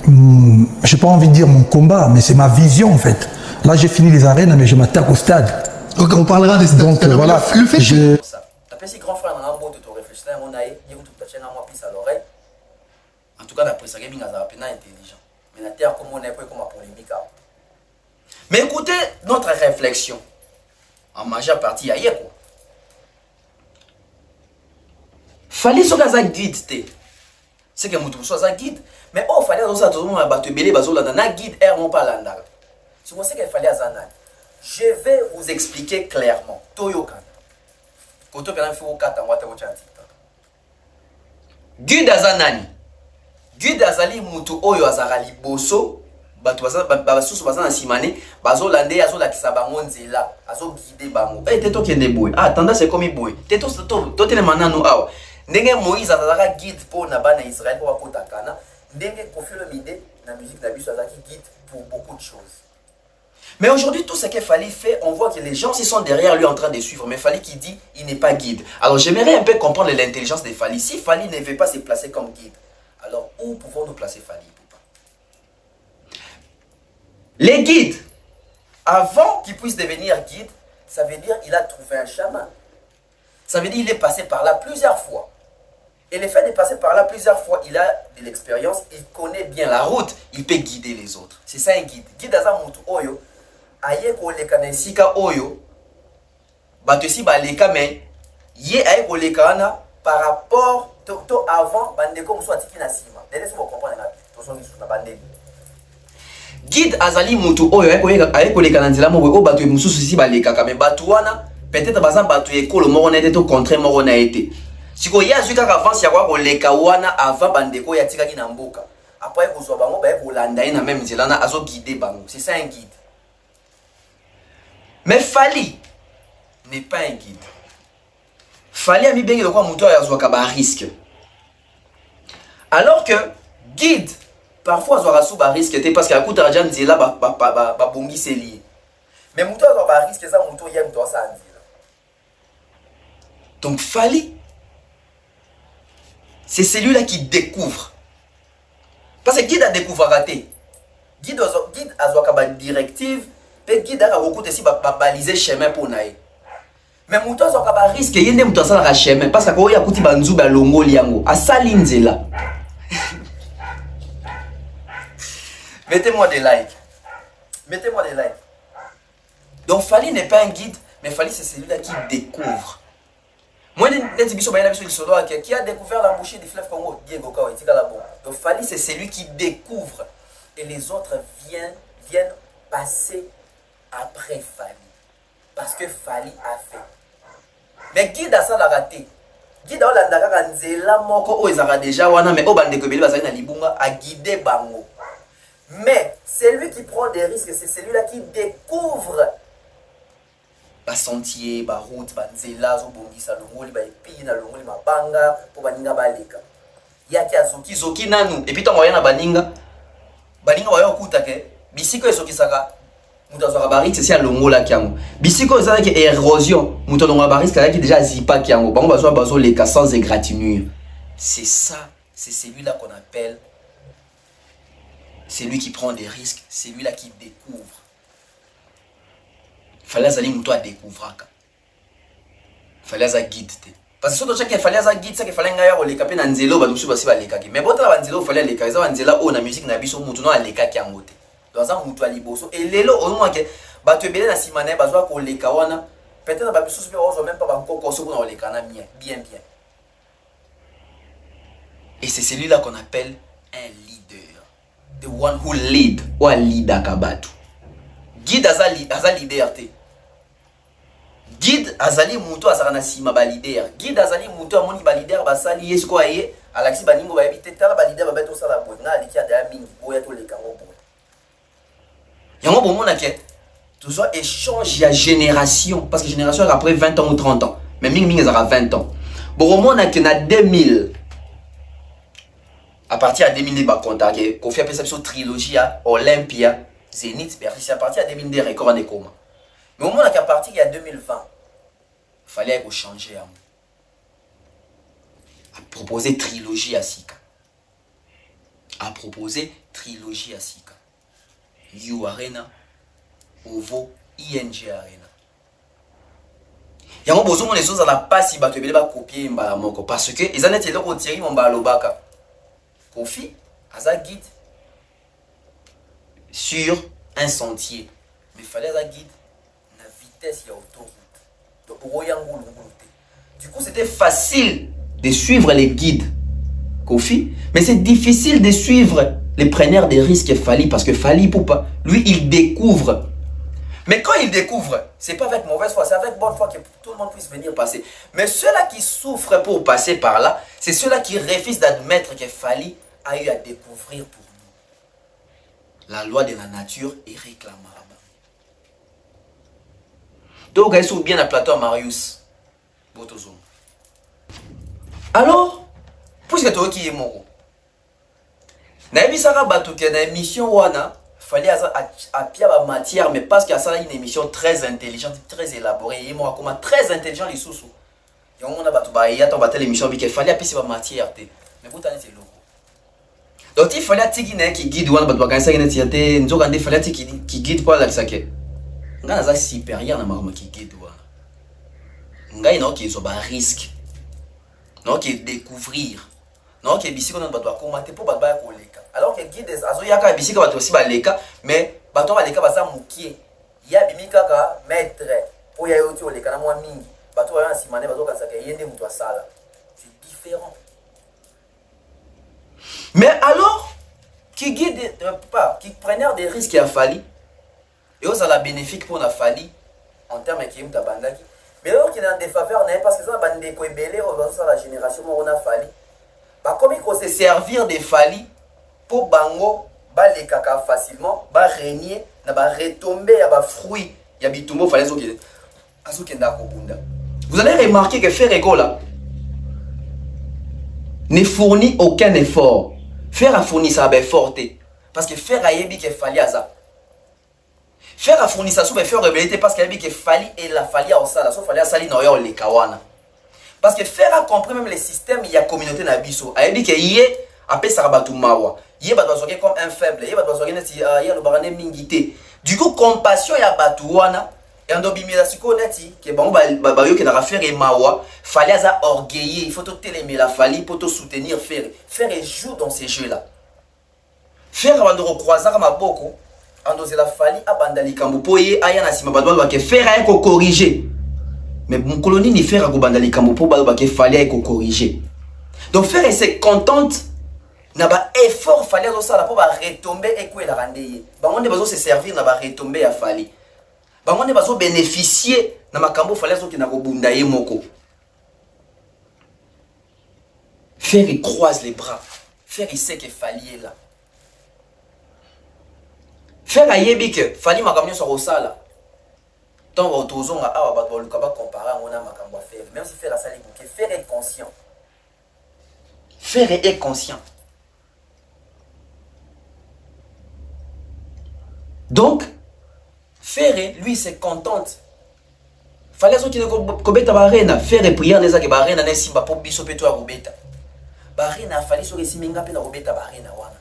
n'ai pas envie de dire mon combat, mais c'est ma vision en fait. Là, j'ai fini les arènes, mais je m'attaque au stade. Donc, on parlera des stades. Donc, voilà, le fait que... Si grand frère n'a pas de réfléchir, on a eu tout le temps, on a pris à l'oreille. En tout cas, d'après ça, il est intelligent. Mais la terre, comme on est, comme un polémique. Mais écoutez notre réflexion. En majeure partie, il y a quoi. Fallait sur la guide. C'est que nous sommes un guide. Mais oh, fallait aussi tout le monde battre belé, un guide, non pas l'andal. C'est pour ça qu'il fallait à Zanan. Je vais vous expliquer clairement. Toyokan. Koto pena fi ukata ngwate ko chanti. Guide azanani. Guide azali mutu oyo azali boso, batu basusu bazana simane, bazo lande azo lakisa bango nzela, azo guide bango. Teto kende boy. Ah, tanda c'est comme boy. Teto to tele mananu awa. Ndenge Moïse azalaka guide pour na bana Israël pour bakota kana, ndenge Koffi Olomidé na musique na biso azaki guide pour beaucoup de choses. Mais aujourd'hui, tout ce qu'il fallait faire, on voit que les gens ils sont derrière lui en train de suivre. Mais Fally qui dit, il n'est pas guide. Alors j'aimerais un peu comprendre l'intelligence de Fally. Si Fally ne veut pas se placer comme guide, alors où pouvons-nous placer Fally? Les guides, avant qu'il puisse devenir guide, ça veut dire qu'il a trouvé un chaman. Ça veut dire qu'il est passé par là plusieurs fois. Et le fait de passer par là plusieurs fois, il a de l'expérience, il connaît bien la route, il peut guider les autres. C'est ça un guide. Guide aza mutu oyo, aye koleka na esika oyo, bato esi baleka mais ye aye koleka wana par rapport to avant bandeko musu atiki na sima. Dede si vous comprenez na to so na bandeko. Guide azali mutu oyo aye koleka na nzela moko o bato mususu si baleka mais bato wana peut-être baza bato ekolo moko na ete to contraire moko na ete. Siko ya zui kaka avance ya kwa koleka wana avant bandeko ya tikaki na mboka. Après kozwa bango ba kolanda na même nzela na azo guider bango. C'est ça un guide. Mais Fally n'est pas un guide. Fally a mis bien le quoi muto ya zwa ka ba risque. Alors que guide parfois zwa sou ba risque té parce que akuta rajan nzela ba bongi seli. Mais muto zwa ba risque ça muto yem to sa nzela. Donc Fally c'est celui-là qui découvre. Parce que guide a découvert raté. Guide a zwa directive, et guide a beaucoup aussi baliser chemin pour naï. Mais mouton zwa ka risque yende mouton ça la chemin parce que ko ya kuti banzu ba longo liango a salinzela. Mettez-moi des likes. Mettez-moi des likes. Donc Fally n'est pas un guide, mais Fally c'est celui-là qui découvre. Moi, qui a découvert la bouchée du fleuve Congo, Diego Kao et Tigalabo. Donc Fally, c'est celui qui découvre. Et les autres viennent passer après Fally. Parce que Fally a fait. Mais guide a ça la raté. Guide a la nzela moko o ezara déjà wana mais o bandeko beli bazali na libunga a guider bango. Mais celui qui prend des risques, c'est celui-là qui découvre. Ba sentier, ba route, ba nzela zo bongisa longoli ba epi na longoli mabanga po baninga baleka. Yaki azoki zoki nanu et puis tant moyen na baninga wa okuta ke bisiko ezoki saka muto azwa ba risque c'est longola kiango. Bisiko ezala ke érosion, muto longola ba risque qui déjà zipa kiango. Bango bazo leka sans égratignure. C'est ça, c'est celui-là qu'on appelle celui qui prend des risques, celui-là qui découvre. Fallait azali muto a découvrir. Fallait aza guide. Parce que surtout chaque fallait aza guide, ça que fallait ngaya ko leka pe na nzelo ba musu basi ba leka ki. Mais bota ba nzelo fallait leka, za nzela o na musique na biso mutu no a leka ki angote. Donc ça mutu ali boso et lelo au moins que ba to belé na simane ba zo ko leka wana, peut-être ba biso so ozo même pas ba nkoko so ko na leka na bien. Et c'est celui-là qu'on appelle un leader. The one who lead ou a leader kabatu. Guide aza leader te. Guide azali muto azana sima ba leader. Guide azali muto amoni ba leader basali yesu ko aye alaxi baningo ba ebite tala ba leader ba beto sala bo na alikia da mingi boya to le kango bo. Yango bo mona ke toujours échange ya génération parce que génération après 20 ans ou 30 ans. Mais mingi ezara 20 ans. Bo mona ke na 2000 à partir de 2000 ba konta ke ko fait perception trilogie à Olympia Zénith, c'est à partir de 2002 record en écoma. Mais au moment qu'à partir de 2020, il fallait changer. À proposer trilogie à Sika. You Arena, Ovo, ING Arena. Il y a un besoin de choses à la passe, il va te copier parce que ils en étaient là au Thierry Mombalobaka. Kofi, Aza guide sur un sentier. Mais il fallait un guide la vitesse et autoroute. Du coup, c'était facile de suivre les guides Kofi, mais c'est difficile de suivre les preneurs de risques Fally parce que Fally Poupa, lui, il découvre. Mais quand il découvre, c'est pas avec mauvaise foi, c'est avec bonne foi que tout le monde puisse venir passer. Mais ceux-là qui souffrent pour passer par là, c'est ceux-là qui refusent d'admettre que Fally a eu à découvrir pour la loi de la nature est réclamable. Donc, ils sont bien à plateau Marius. Alors, puisque toi qui es mort, Naibisara Batouke, dans l'émission Wana, fallait appuyer la matière, mais parce qu'il y a une émission très intelligente, très élaborée, et moi, comment très intelligent les sous-sous. Et on a battu l'émission, mais il fallait appuyer la matière. Mais vous t'en êtes lourd. Donc il fallait qui guide one but bakansa ina tiate nzoka ndi fallait qui guide kwa la sake ngana za supérieur na mama qui guide one ngai na ki zo ba risque non qui découvrir non qui bisika on doit commenter pour battre koleka alors que guide azo yaka bisika bato aussi baleka mais bato baleka basa mukie ya bimika ka maître pour ya yoti oleka na mwa mingi bato ya simane bato kasaka yende muto asala c'est différent mais alors qui guide pas qui preneur des risques a fallu et aux la bénéfique pour la fallu en termes qui est bandaki mais alors qui est dans des faveurs parce que ça bande ko ebele au la génération on a fallu bah comme il faut se servir des fallu pour bango ba les caca facilement ba régner na ba retomber ya ba fruit ya bitumbo fallait azoki ndako bunda. Vous allez remarquer que Ferrego là ne fournit aucun effort. Faire a fourni ça ben forte parce que faire a yebi que fallait à ça. Faire a fourni ça sous ben faire rebellité parce qu'il y a que fallait et la fallait au ça, sauf fallait à sali noyo les kawana. Parce que faire a compris même les systèmes il y a communauté na biso. A yebi que yé appelle ça batu mawa. Yé ba doit comme un faible, yé ba doit neti yé le barane mingité. Du coup compassion ya batu wana et en obimila siko neti que bango ba yo que na faire et mawa, fallait à orgueiller, il faut te télémer la fallait pour te soutenir faire. Faire et joue dans ces jeux là. Faire avant de recroiser ma boko andose la fali abandali kambo poye aya na sima badwa ba ke faire ay ko corriger mais mon colonie ni faire ko bandali kambo po ba ke fali ay ko corriger donc faire et se contente na ba effort fali zo sala po ba retomber et ko la randeye ba ngonde bazo se servir na ba retomber ya fali ba ngonde bazo bénéficier na makambo fali zo ki na ko bunda ye moko faire et croise les bras faire il sait que fali est là. Faire à yébike, fallait makamyo sur osala. Tant va autozonga awa ba luka ba comparer on a makambo faire. Même si faire la salle bouquet, faire être conscient. Faire être conscient. Donc faire lui c'est contente. Fallait so qui ne kobeta barena, faire et prière neza ke barena na simba po biso peto a robeta. Barena fallait so resiminga pe na robeta barena wana.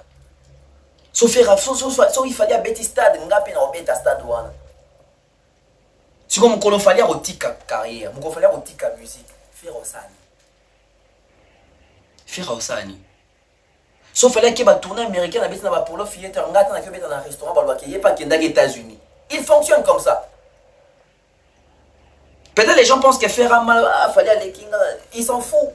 So faire so il fallait à beti stade ngape na obeta stade wana. Si comme qu'on fallait rotika carrière, mon fallait rotika musique, faire osani. Faire osani. So fallait que ba tourner américain na beti na ba polo theater ngata na ke beta na restaurant ba ba pas kenda aux États-Unis. Il fonctionne comme ça. Peut-être les gens pensent que faire un mal fallait aller king, ils s'en foutent.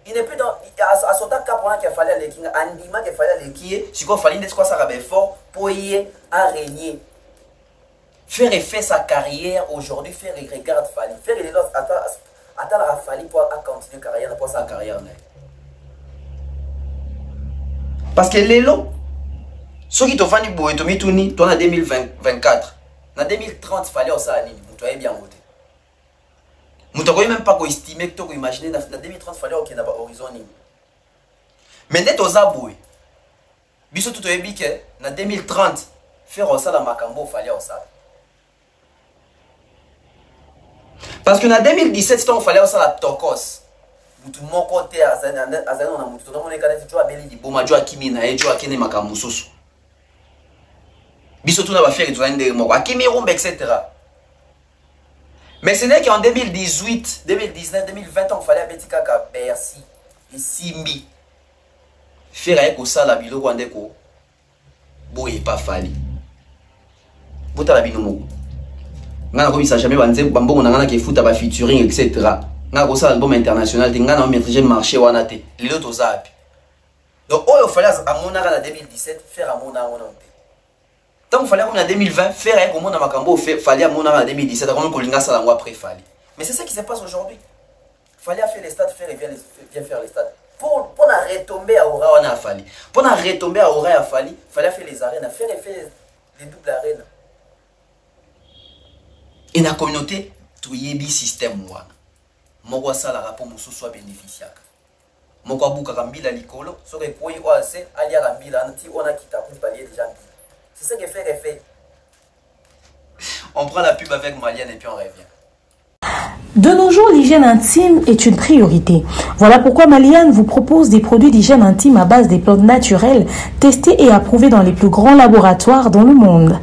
Il n'est plus dans à son cas pour qu'il fallait les king andima qu'il fallait les qui si qu'on fallait d'être quoi ça rabais fort pour y régner faire et faire sa carrière aujourd'hui faire et regarde fallait faire les autres attends la fallait pour continuer carrière pour sa carrière parce que les lots ceux qui t'ont fait du boé tomi tourni toi en 2024 en 2030 fallait ça à ligne toi est bien voté. Nous ne même pas estimer que tu imaginer dans 2030 fallait qu'il y ait un horizon. Mais net aux aboués. Biso tout est bien que en 2030 faire ça dans Makambo fallait ça. Parce que en 2017 on fallait ça la Tokos. Mutu mon côté azana na mutu to na kana tu abeli di boma jo akimi na ejo akene makamususu. Biso tout na ba faire tu ende mo akimi rumbe etc. Mais ce n'est qu'en 2018, 2019, 2020, on fallait mettre Kaka Bercy et Simbi. Faire avec ça la bilo quand déco. Boy pas fallu. Bota la binomo. Ngana ko bisa jamais banze bambo ngana ke futa ba featuring etc. Ngana ko ça album international ngana maîtriser marché wana te. Les autres zapi. Donc il fallait à mon en 2017 faire à mon en tant qu'il fallait en 2020 faire avec mon amakambo fallait à mon en 2017 comme kolinga ça la après fallait. Mais c'est ça qui se passe aujourd'hui. Fallait faire les stades faire et bien faire les stades. Pour la retomber à Aura on a fallu. Pour la retomber à Aura a fallu, fallait faire les arènes, faire les doubles arènes. Et la communauté tout yebi système wana. Moko ça la rapport musu soit bénéficiaire. Moko buka kambila likolo, so que koi oase alia kambila anti ona kita pour palier déjà. C'est ça qui fait. On prend la pub avec Malienne et puis on revient. De nos jours, l'hygiène intime est une priorité. Voilà pourquoi Malienne vous propose des produits d'hygiène intime à base des plantes naturelles, testés et approuvés dans les plus grands laboratoires dans le monde.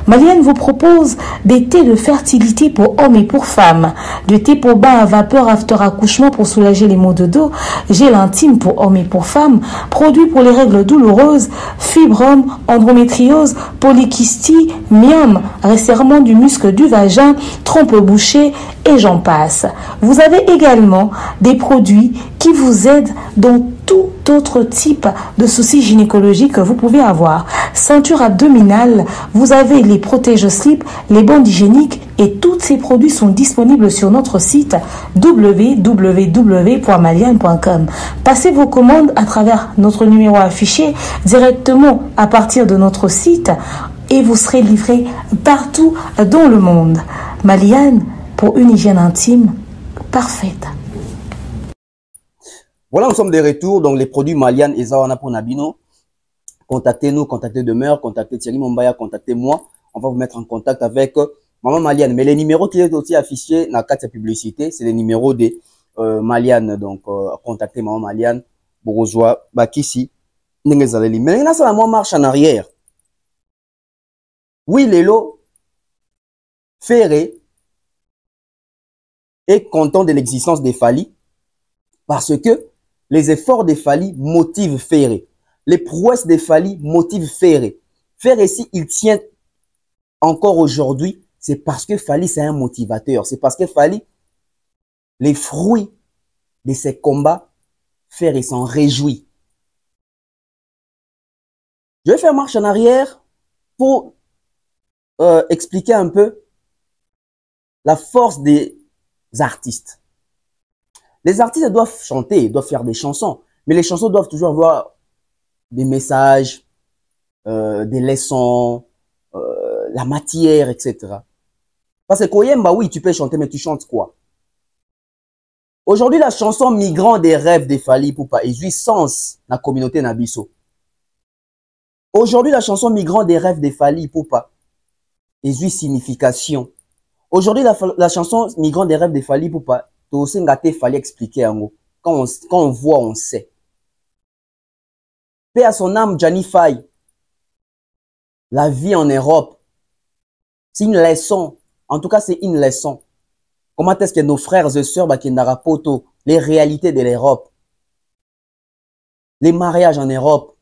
Malienne vous propose des thés de fertilité pour hommes et pour femmes, des thés pour bain à vapeur after accouchement pour soulager les maux de dos, gel intime pour hommes et pour femmes, produits pour les règles douloureuses, fibrome, endométriose, polykystie, myome, resserrement du muscle du vagin, trompe bouchée et j'en passe. Vous avez également des produits qui vous aident dans tout autre type de soucis gynécologiques que vous pouvez avoir. Ceinture abdominale, vous avez les protège-slip, les bandes hygiéniques et tous ces produits sont disponibles sur notre site www.maliane.com. Passez vos commandes à travers notre numéro affiché directement à partir de notre site et vous serez livré partout dans le monde. Maliane, pour une hygiène intime parfaite. Voilà, nous sommes de retour. Donc, les produits Maliane et Zawana pour Nabino. Contactez-nous, contactez Demeure, contactez Thierry Mombaya, contactez moi. On va vous mettre en contact avec Maman Maliane. Mais les numéros qui sont aussi affichés dans la carte de publicité, c'est les numéros de Maliane. Donc, contactez Maman Maliane, Borozoa, Bakissi, Nengezaleli. Mais là, ça la marche en arrière. Oui, Lélo, Ferré est content de l'existence des Fali parce que les efforts des Fali motivent Ferré. Les prouesses des Fali motivent Ferré. Ferré, si il tient encore aujourd'hui, c'est parce que Fali, c'est un motivateur. C'est parce que Fali, les fruits de ses combats, Ferré s'en réjouit. Je vais faire marche en arrière pour expliquer un peu la force des artistes. Les artistes doivent chanter, doivent faire des chansons, mais les chansons doivent toujours avoir des messages, des leçons, la matière, etc. Parce que Koyemba, oui, tu peux chanter, mais tu chantes quoi? Aujourd'hui, la chanson Migrant des rêves des Fali Ipupa est jouissance dans la communauté Nabiso. Aujourd'hui, la chanson Migrant des rêves des Fali Ipupa est jouissance signification. Aujourd'hui, la chanson Migrant des rêves des Fali Ipupa, tu aussi ngate Fali expliquer en gros. Quand on voit, on sait. Paix à son âme, Gianni Faye. La vie en Europe, c'est une leçon. En tout cas, c'est une leçon. Comment est-ce que nos frères et sœurs, Bakindarapoto, les réalités de l'Europe, les mariages en Europe,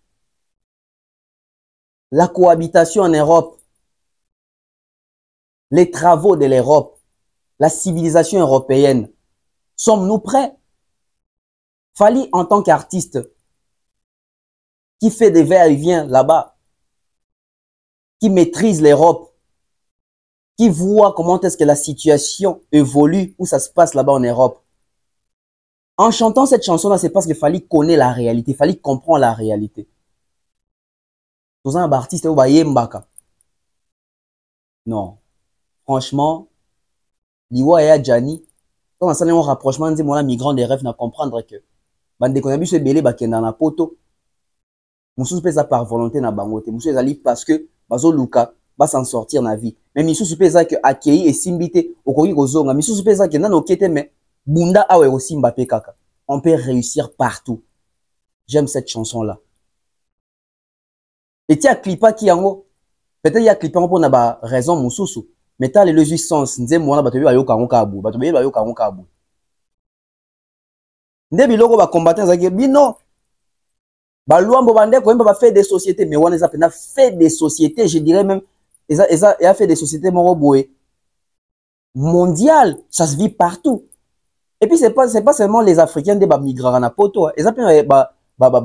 la cohabitation en Europe, les travaux de l'Europe, la civilisation européenne, sommes-nous prêts? Fali, en tant qu'artiste, qui fait des va-et-vient là-bas, qui maîtrise l'Europe, qui voit comment est-ce que la situation évolue, où ça se passe là-bas en Europe. En chantant cette chanson-là, c'est parce que Fali connaît la réalité, Fali comprend la réalité. Tous un artiste ou Mbaka. Non. Franchement, Liwa et Adjani, quand on a un rapprochement, on a migrant des rêves, on a comprendre que bande qu'on a vu ce belé dans la poto. Moussou peut ça par volonté na bangote. Moussou ali parce que bazo luka va s'en sortir na vie. Mais Moussou peut ça que accueilli et simbité au koyi kozonga. Moussou peut ça que nano kete mais bunda awe aussi Mbappé kaka. On peut réussir partout. J'aime cette chanson là. Et tiens clipa qui en haut. Peut-être il y a clipa pour na ba raison Moussou. Mais t'as le sens nze mwana bato ba yoka ngoka abu. Bato ba yoka ngoka abu. Nde biloko ba combattant zaki bino. Baluambo bande ko ba fait des sociétés mais on a fait des sociétés, je dirais même il a fait des sociétés moroboué mondiales, ça se vit partout. Et puis c'est pas seulement les Africains des migrants na poto, ils appellent ba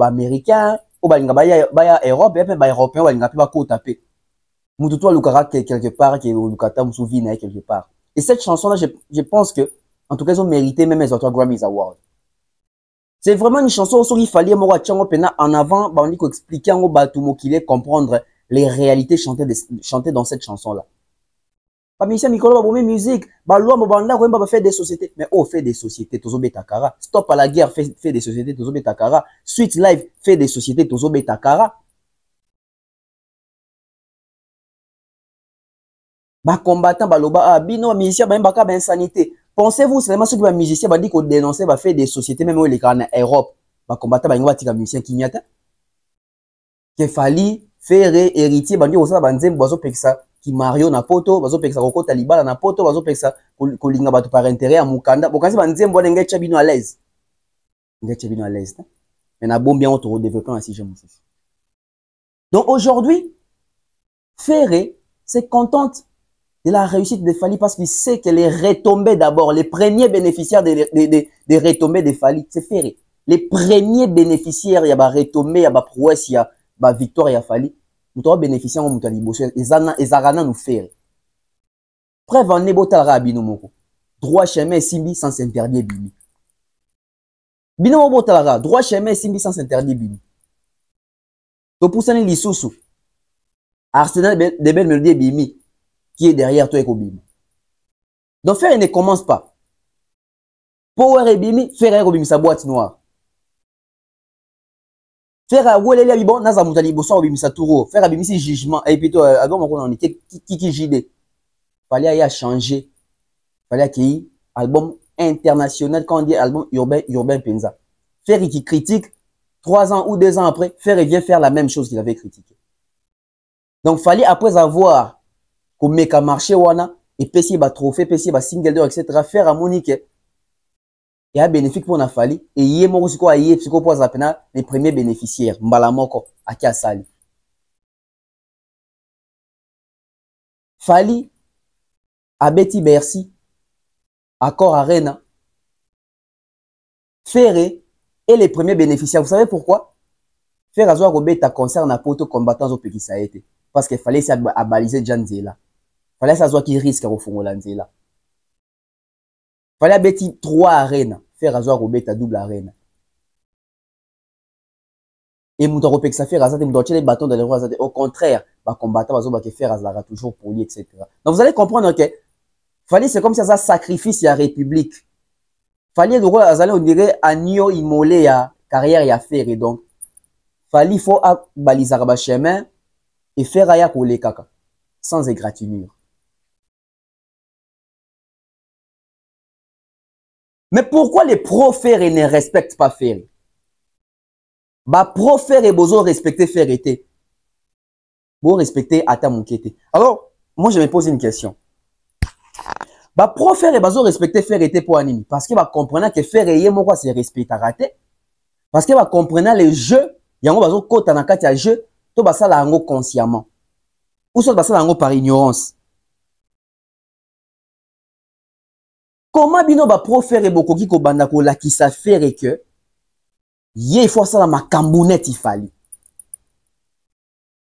américains ou ba Europe et ba européens ba ba ko taper. Mutu toi lukara quelque part qui lukata musuvina quelque part. Et cette chanson là je pense que en tout cas ils ont mérité même les autres Grammys Awards. C'est vraiment une chanson où il fallait en avant, on dit expliquer en batumo qu'il est comprendre les réalités chantées dans cette chanson là. Pas Michel Mikolo ba musique, ba loi mo banda ko ba faire des sociétés, mais oh fait des sociétés tozo betakara. Stop à la guerre fait des sociétés tozo betakara. Suite live fait des sociétés tozo betakara. Ba combattant ba loba bino musicien ba mbaka ba insanité. Pensez-vous seulement ceux qui sont musiciens qui ont dénoncé, qui fait des sociétés, même où les en Europe, qui combattent les musiciens qui n'y a pas. Qu'il fallait faire héritier, qui ont dit, boiseau, ça, Mario na poto bazo pekisa kokota libala na poto bazo pekisa kolinga bato par intérêt ya mukanda bokanzi banzembo na ngecha bino à l'aise mais na bon bien on te développer un sujet mon fils. Donc aujourd'hui Ferré se contente de la réussite de Fally parce qu'il sait qu'elle est retombée d'abord. Les premiers bénéficiaires des retombées de Fally, c'est Ferré. Les premiers bénéficiaires, il y a retombées, il y a prouesse, il y a victoire, il y a Fally. Nous avons bénéficié de notre liboso. Et Arana nous Ferré. Preuve en ebotalra bino moko. Droit chemin simbi sans s'interdire bimi. Bino botalra, droit chemin simbi sans s'interdire bimi. To poussani lisusu. Arsenal de belles mélodies bimi. Qui est derrière toi et Kobim. Donc Ferré ne commence pas. Power et Bimi, Ferré Kobim sa boîte noire. Ferré Wolele Abibon, Naza Moutali Bosso Kobim sa touro. Ferré Bimi si jugement. Et puis toi, avant on est qui JD. Fallait y a changé. Fallait qu'il y ait album international quand on dit album urbain Penza. Ferré qui critique 3 ans ou 2 ans après, Ferré vient faire la même chose qu'il avait critiqué. Donc fallait après avoir comme meka marché wana et pesi ba trophée pesi ba single d'or etc. faire à Monique et a bénéfique pour na Fally et yé moko siko ayé siko pour zapena les premiers bénéficiaires mbala moko aki asali Fally a Betty Bercy Accord Arena Ferré et les premiers bénéficiaires. Vous savez pourquoi? Ferré a Robert concert na poto combattants au pays ça a été parce qu'il fallait ça baliser Janzela. Fallait ça soit qui risque au fond là. Fallait bêti 3 arènes, faire azwa Robert à double arène. Et mouton repek ça faire azate mouton les bâtons dans les rois au contraire, bah combattant bazo bah que faire azara toujours pour lui etc. Donc vous allez comprendre que fallait c'est comme ça sacrifice à République. Fallait de roi azale on dirait agneau immolé à carrière à faire et donc fallait faut baliser ba chemin et faire aya pour les caca sans égratignure. Mais pourquoi les pro-Ferré ne respectent pas Ferré? Bah pro-Ferré bozo respecter Ferré. Bon respecter Ata Moukete. Alors, moi je me pose une question. Bah pro-Ferré bozo respecter Ferré pour anime. Parce que bah comprenant que Ferré yé moko c'est respect à rater. Parce que bah comprenant les jeux, yango bazo kota na kati ya jeu, to ba sala yango consciemment. Ou soit ba sala yango par ignorance. Comment bino ba pro-Ferré bokoki ko banda ko la ki sa Ferré que yé faut ça la makambounette il fallait.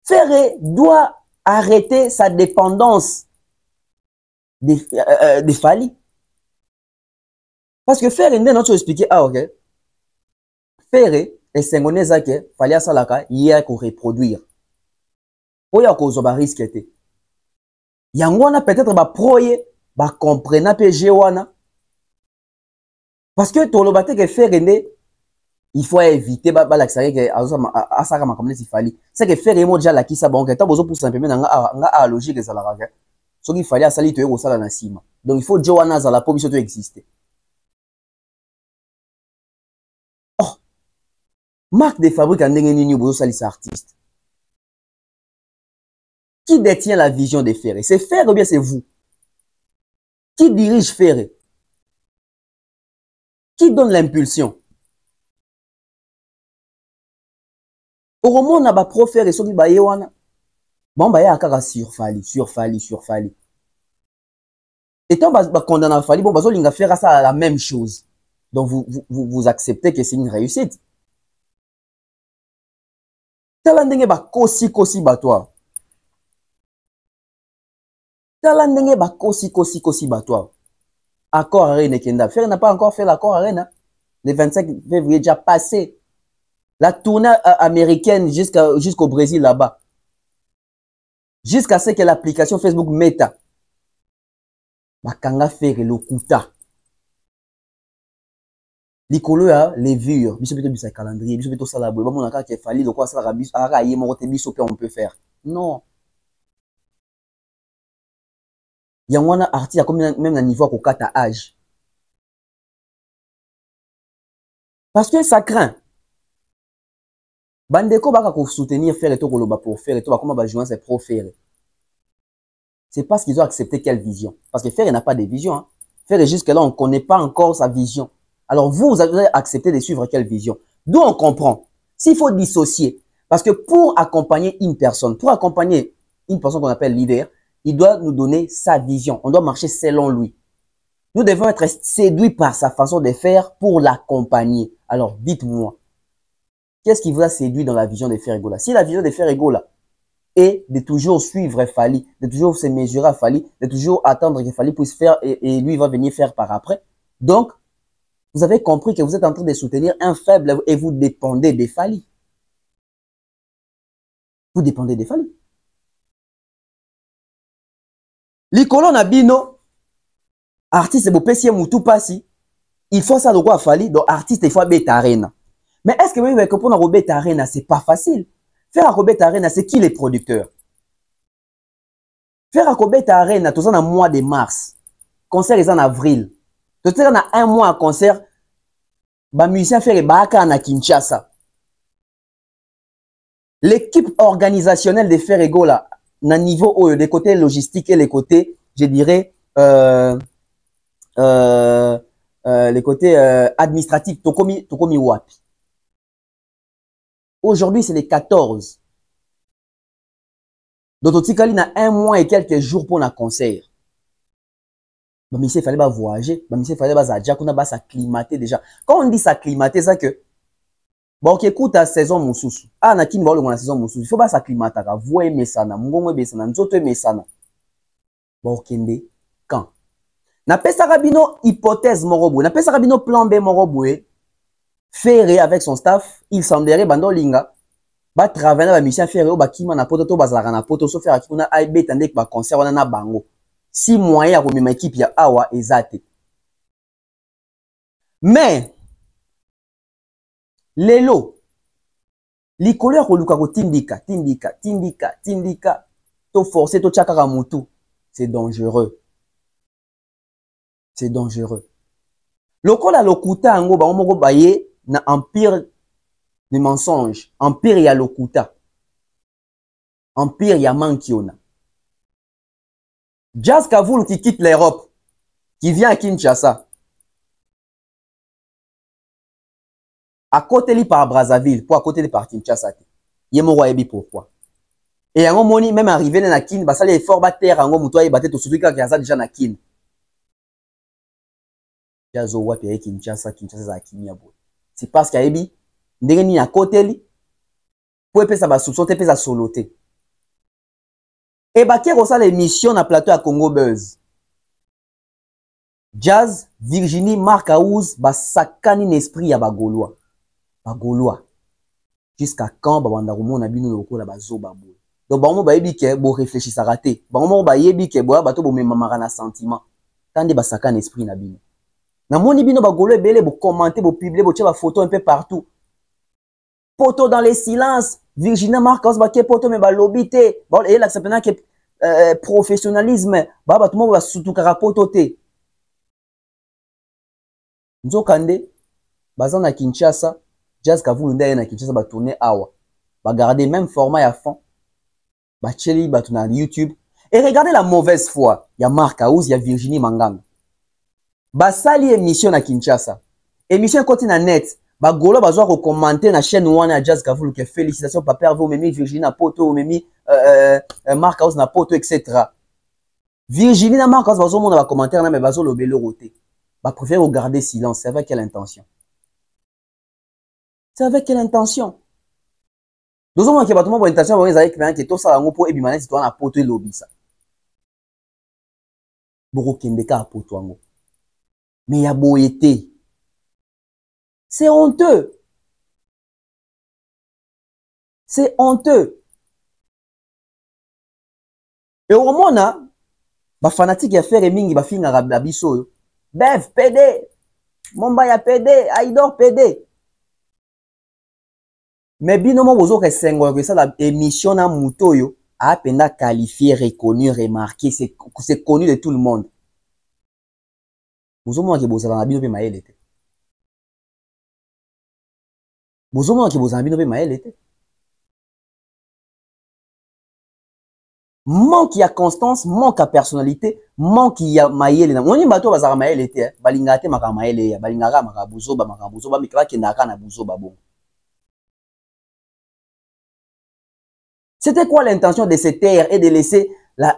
Ferré doit arrêter sa dépendance de Fally. Parce que Ferré n'est pas expliqué ah ok. Ferré est singoneza que Fally ça la ka yé ko reproduire. Oya ko zo ba risque té. Yango na peut-être ba proye ba comprena PG wana parce que to lobate que Ferré il faut éviter ba l'accès que asaka makamne si Fally c'est que Ferré mo déjà la ki sa bon que ta bozo pour simplement nga a logique ça la ka so qu'il fallait asali to yeko sala na sima donc il faut je wana za la po biso to exister. Oh marque de fabrique en ndenge nini bozo sali sa artiste qui détient la vision de Ferré? C'est Ferré ou bien c'est vous? Qui dirige Ferré? Qui donne l'impulsion? Au moment où on a pro Ferré, so qui ba yewana. Bon ba ya akaka sur Fally. Et tant ba condamner Fally, bon bazo linga faire ça la même chose. Donc vous acceptez que c'est une réussite. Tala ndenge ba kosi batwa. Tala ndenge ba kosi batwa. Accord Arena Kenda. Ferré n'a pas encore fait l'accord Arena. Le 25 février déjà passé. La tournée américaine jusqu'au Brésil là-bas. Jusqu'à ce que l'application Facebook Meta. Bakanga Ferré lokuta. Likolo ya levure. Biso beto bisa calendrier. Biso beto sala boy. Ba monaka ke Fally lo kwa sala rabis. Ara yé mo te biso pe on peut faire. Non. Yangwana artiste comme même na niveau ko kata âge. Parce que ça craint. Bandeko baka ko soutenir Ferré to koloba pour Ferré to ba comment ba jouer c'est pro Ferré. C'est parce qu'ils ont accepté quelle vision. Parce que Ferré n'a pas de vision. Hein. Ferré, jusque-là, on ne connaît pas encore sa vision. Alors vous avez accepté de suivre quelle vision. D'où on comprend. S'il faut dissocier, parce que pour accompagner une personne qu'on appelle leader, il doit nous donner sa vision. On doit marcher selon lui. Nous devons être séduits par sa façon de faire pour l'accompagner. Alors dites-moi, qu'est-ce qui vous a séduit dans la vision de Ferregola? Si la vision de Ferregola est de toujours suivre Fali, de toujours se mesurer à Fali, de toujours attendre que Fali puisse faire et lui va venir faire par après. Donc, vous avez compris que vous êtes en train de soutenir un faible et vous dépendez des Fali. Vous dépendez des Fali. Likolo na bino, artiste bopesi mutu pasi, il faut ça de quoi Fali, donc artiste il faut beta arena. Mais est-ce que vous voyez que pour la Robert Arena, c'est pas facile? Faire à Robert Arena, c'est qui les producteurs? Faire à Robert Arena, tout ça dans le mois de mars. Concert est en avril. Tout ça dans un mois à concert. Bah, musicien fait Baka na Kinshasa. L'équipe organisationnelle de Ferregola, na niveau des côtés logistiques et les côtés, je dirais, les côtés administratifs, Tokomi Wapi. Aujourd'hui, c'est les 14. Donc, il a un mois et quelques jours pour un concert. Bah, mais il fallait pas voyager. Bah, mais il fallait pas s'acclimater déjà. Quand on dit s'acclimater, c'est que, bon, ok, écoute la saison Moussous. Ah, na kin bolo la saison Moussous. Il faut pas s'acclimater. Voye mesana, mungongo mesana, nzoto mesana. Bon, ok, quand? Na pesa rabino hypothèse moroboué. Na pesa rabino plan B moroboué. Ferré avec son staff, il semblerait bando linga. Ba travailler na mission Ferré ba kima na poto to bazalaka na poto so faire akuna ay betande ba concert wana na bango. Si moyen ya komema équipe ya awa ezate. Mais lelo likolo ya koluka ko tindika to forcer to chakaka mutu, c'est dangereux. C'est dangereux. Lokola lokuta ngo ba moko baye na empire de mensonges, empire ya lokuta, empire ya mankiona. Jazz Kavoul qui quitte l'Europe, qui vient à Kinshasa, à côté li par Brazzaville, pour à côté li par Kinshasa. Yemo Waebi pourquoi? Et en moni même arrivé na Kin, bah ça les efforts ba terre en muto ay baté to surtout quand Kinshasa déjà na Kin. Jazo wapi ya Kinshasa za Kinya bo. C'est parce qu'ayebi ndenge ni à côté li pour epesa ba soupçon te pesa soloté. Et bah qui reçoit l'émission na plateau à Congo Buzz. Jazz, Virginie, Marc Aouz, ba sakani n'esprit ya ba Gaulois. Ba Gaulois. Jusqu'à quand ba wanda rumona bino lokola ba zoba bo. Donc ba mo ba yebi ke bo réfléchir ça raté. Ba mo ba yebi ke bo ba to bo memamara na sentiment. Tande ba sakani esprit na bino. Na moni bino ba Gaulois belé bo commenter, bo publier, bo tia ba photo un peu partout. Poto dans les silences, Virginie Marc Aouz ba ke poto me ba lobité. Bon et là ça pendant que professionnalisme, ba tout le monde va surtout poto te. Nzokande baza na Kinshasa, Jazz Kavoul nda na Kinshasa ba tourner awa. Ba garder même format à fond. Ba cheli ba tourner YouTube et regardez la mauvaise foi. Il y a Marc Aouz, il y a Virginie Manganga. Ba sali émission na Kinshasa. Émission continue na net. Ba golo ba zo recommander na chaîne wana Jazz Kavoul que félicitations papa vous memi Virginie na poto memi Marc Aouz na poto etc. Virginie na Marc Aouz ba zo mona ba commentaire na mais ba zo lobelo roté. Bah, préfère regarder silence. C'est avec quelle intention? C'est avec quelle intention? Nous avons une intention de tout ça pour ébimaner si tu as un poteau lobby ça. Mais il y a beau été. C'est honteux. C'est honteux. Et au moment là, bah fanatique ya faire mingi ba finga rabiso. Bev, PD, Momba ya PD, Aïdor PD. Mais binomo bozo que sengo que ça la émission na mutoyo a peine qualifié, reconnu, remarqué, c'est connu de tout le monde. Bozo mo ke bozo na bino pe maele te. Bozo mo ke bozo na bino pe maele te. manque ya constance, manque ya personnalité, manque ya mayele. Moni bato bazaka mayele te, balinga te maka mayele ya, balingaka maka buzoba mikaba kendaka na buzoba bon. C'était quoi l'intention de se taire et de laisser la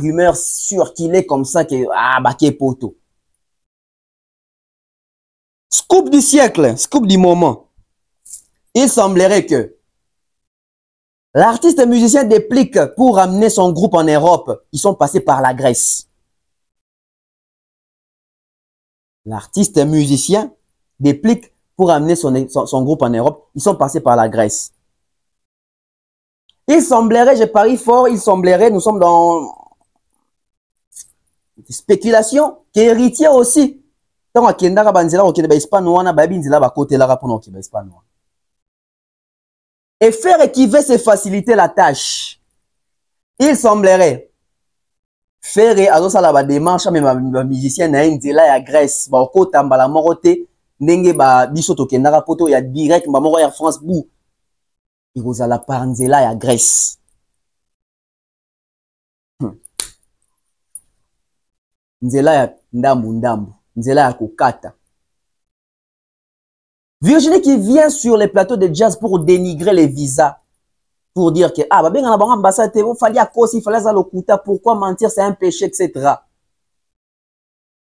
rumeur circuler comme ça que baké poto. Scoop du siècle, scoop du moment. Il semblerait que l'artiste musicien déplique pour ramener son groupe en Europe. Ils sont passés par la Grèce. L'artiste musicien déplique pour ramener son groupe en Europe. Ils sont passés par la Grèce. Il semblerait, je parie fort, il semblerait, nous sommes dans spéculation, qu'héritier aussi. Tant qu'on a un banzela, on a un hispanois, on a un banzela, on a côté là pour nous hispanois. Et faire qui veut se faciliter la tâche. Il semblerait faire alors ça la démarche mais ma musicien na nzela ya Grèce ba ko tambala morote ndenge ba biso to kendaka poto ya direct ba moko ya France bu. Il vous a la par nzela ya Grèce. Nzela ya ndambu, nzela ya kokata. Virginie qui vient sur les plateaux de jazz pour dénigrer les visas. Pour dire que, bah, bien, on a une ambassade, il fallait à cause, il fallait à l'okuta, pourquoi mentir, c'est un péché, etc.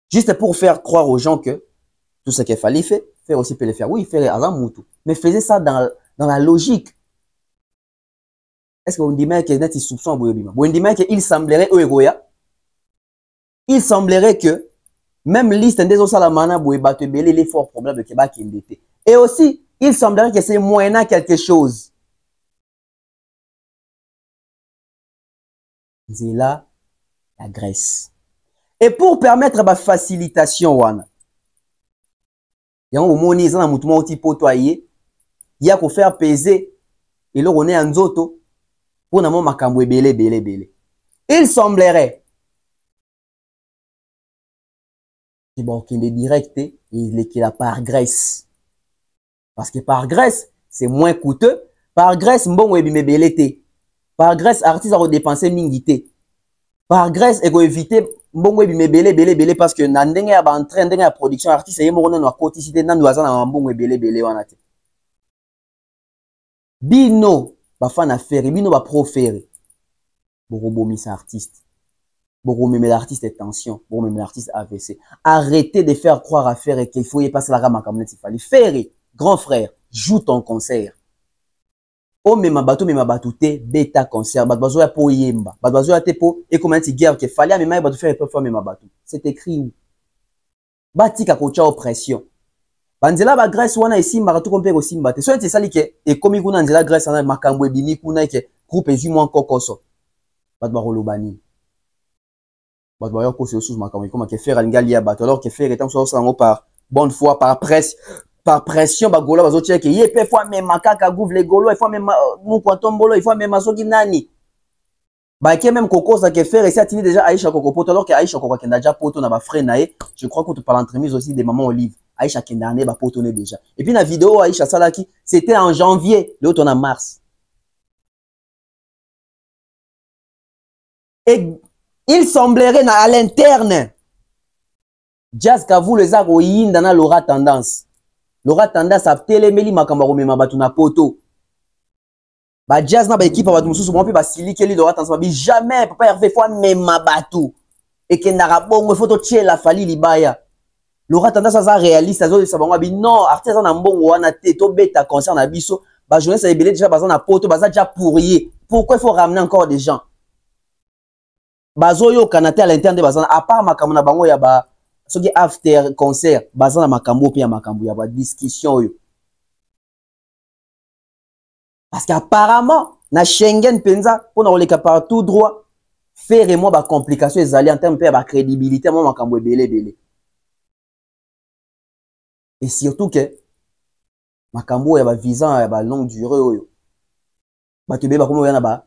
Juste pour faire croire aux gens que tout ce qu'il fallait faire aussi peut le faire. Oui, faire à Moutou. Mais faisait ça dans la logique. Est-ce que vous me dites que net is soupçon vous me dites qu'il semblerait il semblerait que même liste des osalamana boué battu belé les forts problèmes de Québec qui était. Et aussi, il semblerait que c'est moyennant quelque chose. C'est là la Grèce. Et pour permettre la facilitation, wana, il y a un moment où il y a un mouvement qui il y a qu'à faire peser et là on est en zoto pour n'avoir makambo belé. Il semblerait que bon qu'il est direct et il est qu'il a par Grèce. Parce que par Grèce, c'est moins coûteux. Par Grèce, bon webime belé. Par Grèce, artiste a redépensé mingité. Par Grèce, il faut éviter bon webime belé parce que nandenge a en train de production artiste et mon na coticité nan doit na bon belé wana te. Bino ba fan affaire, bino ba pro faire. Boko bomi sa artiste. Boko meme l'artiste est tension, boko meme l'artiste AVC. Arrêtez de faire croire à faire et qu'il faut y passer la rama comme il fallait faire. Grand frère, joue ton concert. O mema bato te beta concert, bazo ya po yemba, bazo ya te po et comment ti guerre que fallait mema bato faire peu mema bato. C'est écrit où? Batika ko cha oppression. Banzela ba Grèce wana ici marato kompe ko simba te. So ete sali ke e komi kuna nzela Grèce na makambo ebimi kuna ke groupe ezu mo kokoso. Bato ba rolobani. Bato ba yo ko se sous makambo comme ke faire ngali ya bato alors que faire étant so sango par bonne foi par presse. Par pression, bagolo bazo check ye pe fois même makaka gouvre les golo, il faut même mon tombolo, il faut même masoki nani. Ba ke même koko ça que faire ici atini déjà Aïcha Koko poto alors que Aïcha Koko kenda déjà poto na ba frère nae, je crois qu'on te parle entremise aussi des mamans Olive. Aïcha kenda ne ba poto ne déjà. Et puis la vidéo Aïcha Salaki, c'était en janvier, l'autre en mars. Et il semblerait à l'interne Jazz Kavu les a royin dans l'aura tendance. L'aura tendance à téléméli makamaro mema batu na poto. Ba jazz na ba équipe ba mususu bon pe ba silike li l'aura tendance ba jamais papa Hervé fois mema batu. Et que na bongo photo tche la fali libaya. L'aura tendance à réaliste azo sa bango bi non artisan na mbongo wana te to beta concert na biso ba jeunesse a ebelé déjà bazana poto baza déjà pourrier. Pourquoi il faut ramener encore des gens? Bazo yo kanate à l'interne de bazana à part makambo na bango ya ba ce qui after concert basant na makambo pe ya makambo ya ba discussion yo parce qu'apparemment na Schengen penza pour na roleka partout droit faire moi ba complication ezali en termes pe ba crédibilité moi makambo belé et surtout que makambo ya ba visa ya ba longue durée oyo ba tebe ba komo ya na ba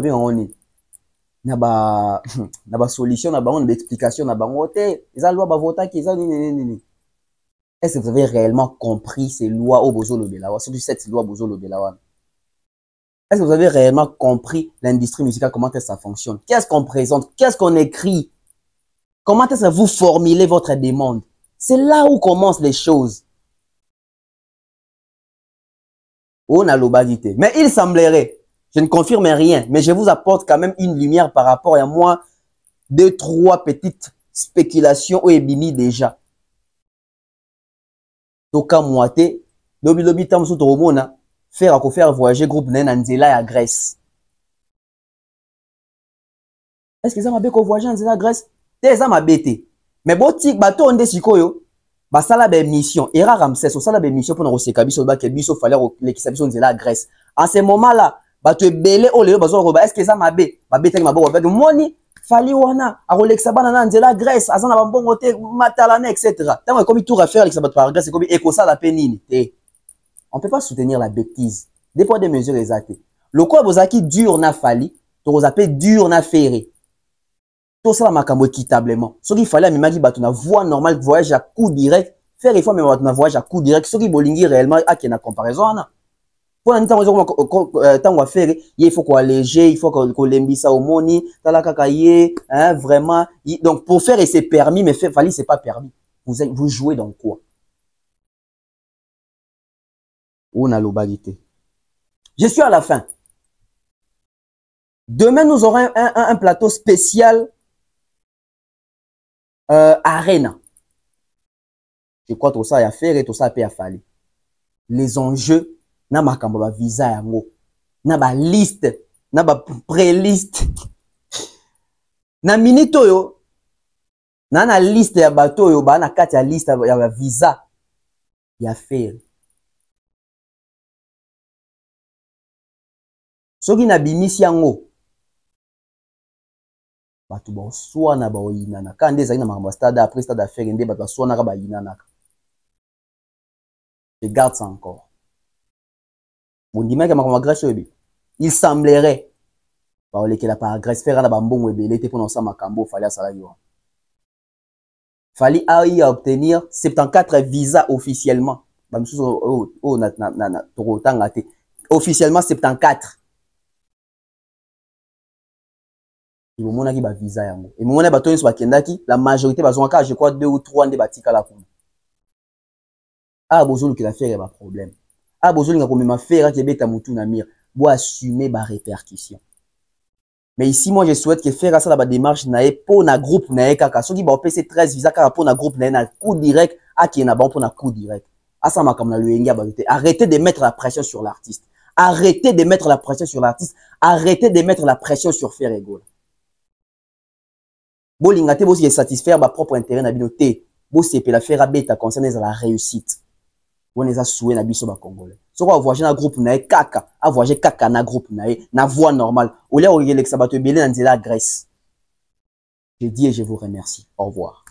bien on na ba solution na bango na explication na bango te eza loi ba vota ki eza nini. Est-ce que vous avez réellement compris ces lois au bozo lobela wa surtout cette loi bozo lobela wa Est-ce que vous avez réellement compris l'industrie musicale, comment est-ce que ça fonctionne? Qu'est-ce qu'on présente? Qu'est-ce qu'on écrit? Comment est-ce que vous formulez votre demande? C'est là où commencent les choses. On a l'obalité. Mais il semblerait, je ne confirme rien, mais je vous apporte quand même une lumière par rapport à moi, 2-3 petites spéculations où ebimi déjà. Toka moite, lobi tam sous toromona, faire voyager groupe Nzela à Grèce. Est-ce que ça m'a bien qu'on voyage en Nzela à Grèce? Ça m'a bêté. Mais bon, tic, bateau on desikoyo, basala be mission. Era Ramsès, osala be mission pour nous reseka biso ba ke biso fallait l'équipe Nzela à Grèce. En ce moment-là, bateau belé o leo bazo roba. Est-ce que ça m'a bé? Ba bêté ma bo avec moni. Fali wana a Rolexa banana Nzela Grèce azana ba mbongo te matalane etc. Tant comme tout à faire avec ça par Grèce comme ekosa la penini. On peut pas soutenir la bêtise. Des fois des mesures exactes. Le quoi bozaki dur na fali, to rozape dur na ferré. Tout ça makambo équitablement. Ce qu'il fallait même qui bato na voie normale voyage à coup direct, faire une fois même na voyage à coup direct, ce qui bolingi réellement à qui na comparaison na. Pour un temps on va faire, il faut qu'on alléger, il faut qu'on lembisa au moni, tala kakaye, hein, vraiment. Donc pour faire et c'est permis, mais faire fallait c'est pas permis. Vous jouez dans quoi? On a l'obalité. Je suis à la fin. Demain nous aurons un plateau spécial Arena. Je crois tout ça à faire et tout ça à faire. Les enjeux. Na makambo ba visa yango na ba liste na ba pré-liste na minute oyo na liste ya bato oyo ba na kati ya liste ya ba visa ya faire soki na bimisi yango bato ba swana ba oyinana kande ezali na makambo stade après stade affaire nde bato swana ka ba yinana. Je garde ça encore. Il semblerait que la Grèce faire la bambon ebelete pour nos makambo fallait ça là. Fallait y obtenir 74 visas officiellement. Officiellement 74. Il mona ki ba visa yango. Et mona bato nso bakendaki la majorité bazonga je crois 2 ou 3 nde batika la kuna. Ah bozulu ki la faire ba problème. Ah, besoin de comme faire qui est mutu na mire, bo assumer ba répercussion. Mais ici moi je souhaite que faire ça la démarche na pour na groupe na kaka so qui ba PC 13 visa kaka pour na groupe na coup direct à qui na bon pour na coup direct. Ah ça m'a comme na le ba arrêtez de mettre la pression sur l'artiste. Arrêtez de mettre la pression sur l'artiste, arrêtez de mettre la pression sur faire égol. Bo lingate bo si satisfaire ba propre intérêt na binoté. Bo c'est la faire beta concernant la réussite. On les a souhaité na biso ba congolais. So quoi voyager na groupe na kaka, a voyager kaka na groupe na voie normale. Au lieu de l'exabato belé na Nzela Grèce. Je dis et je vous remercie. Au revoir.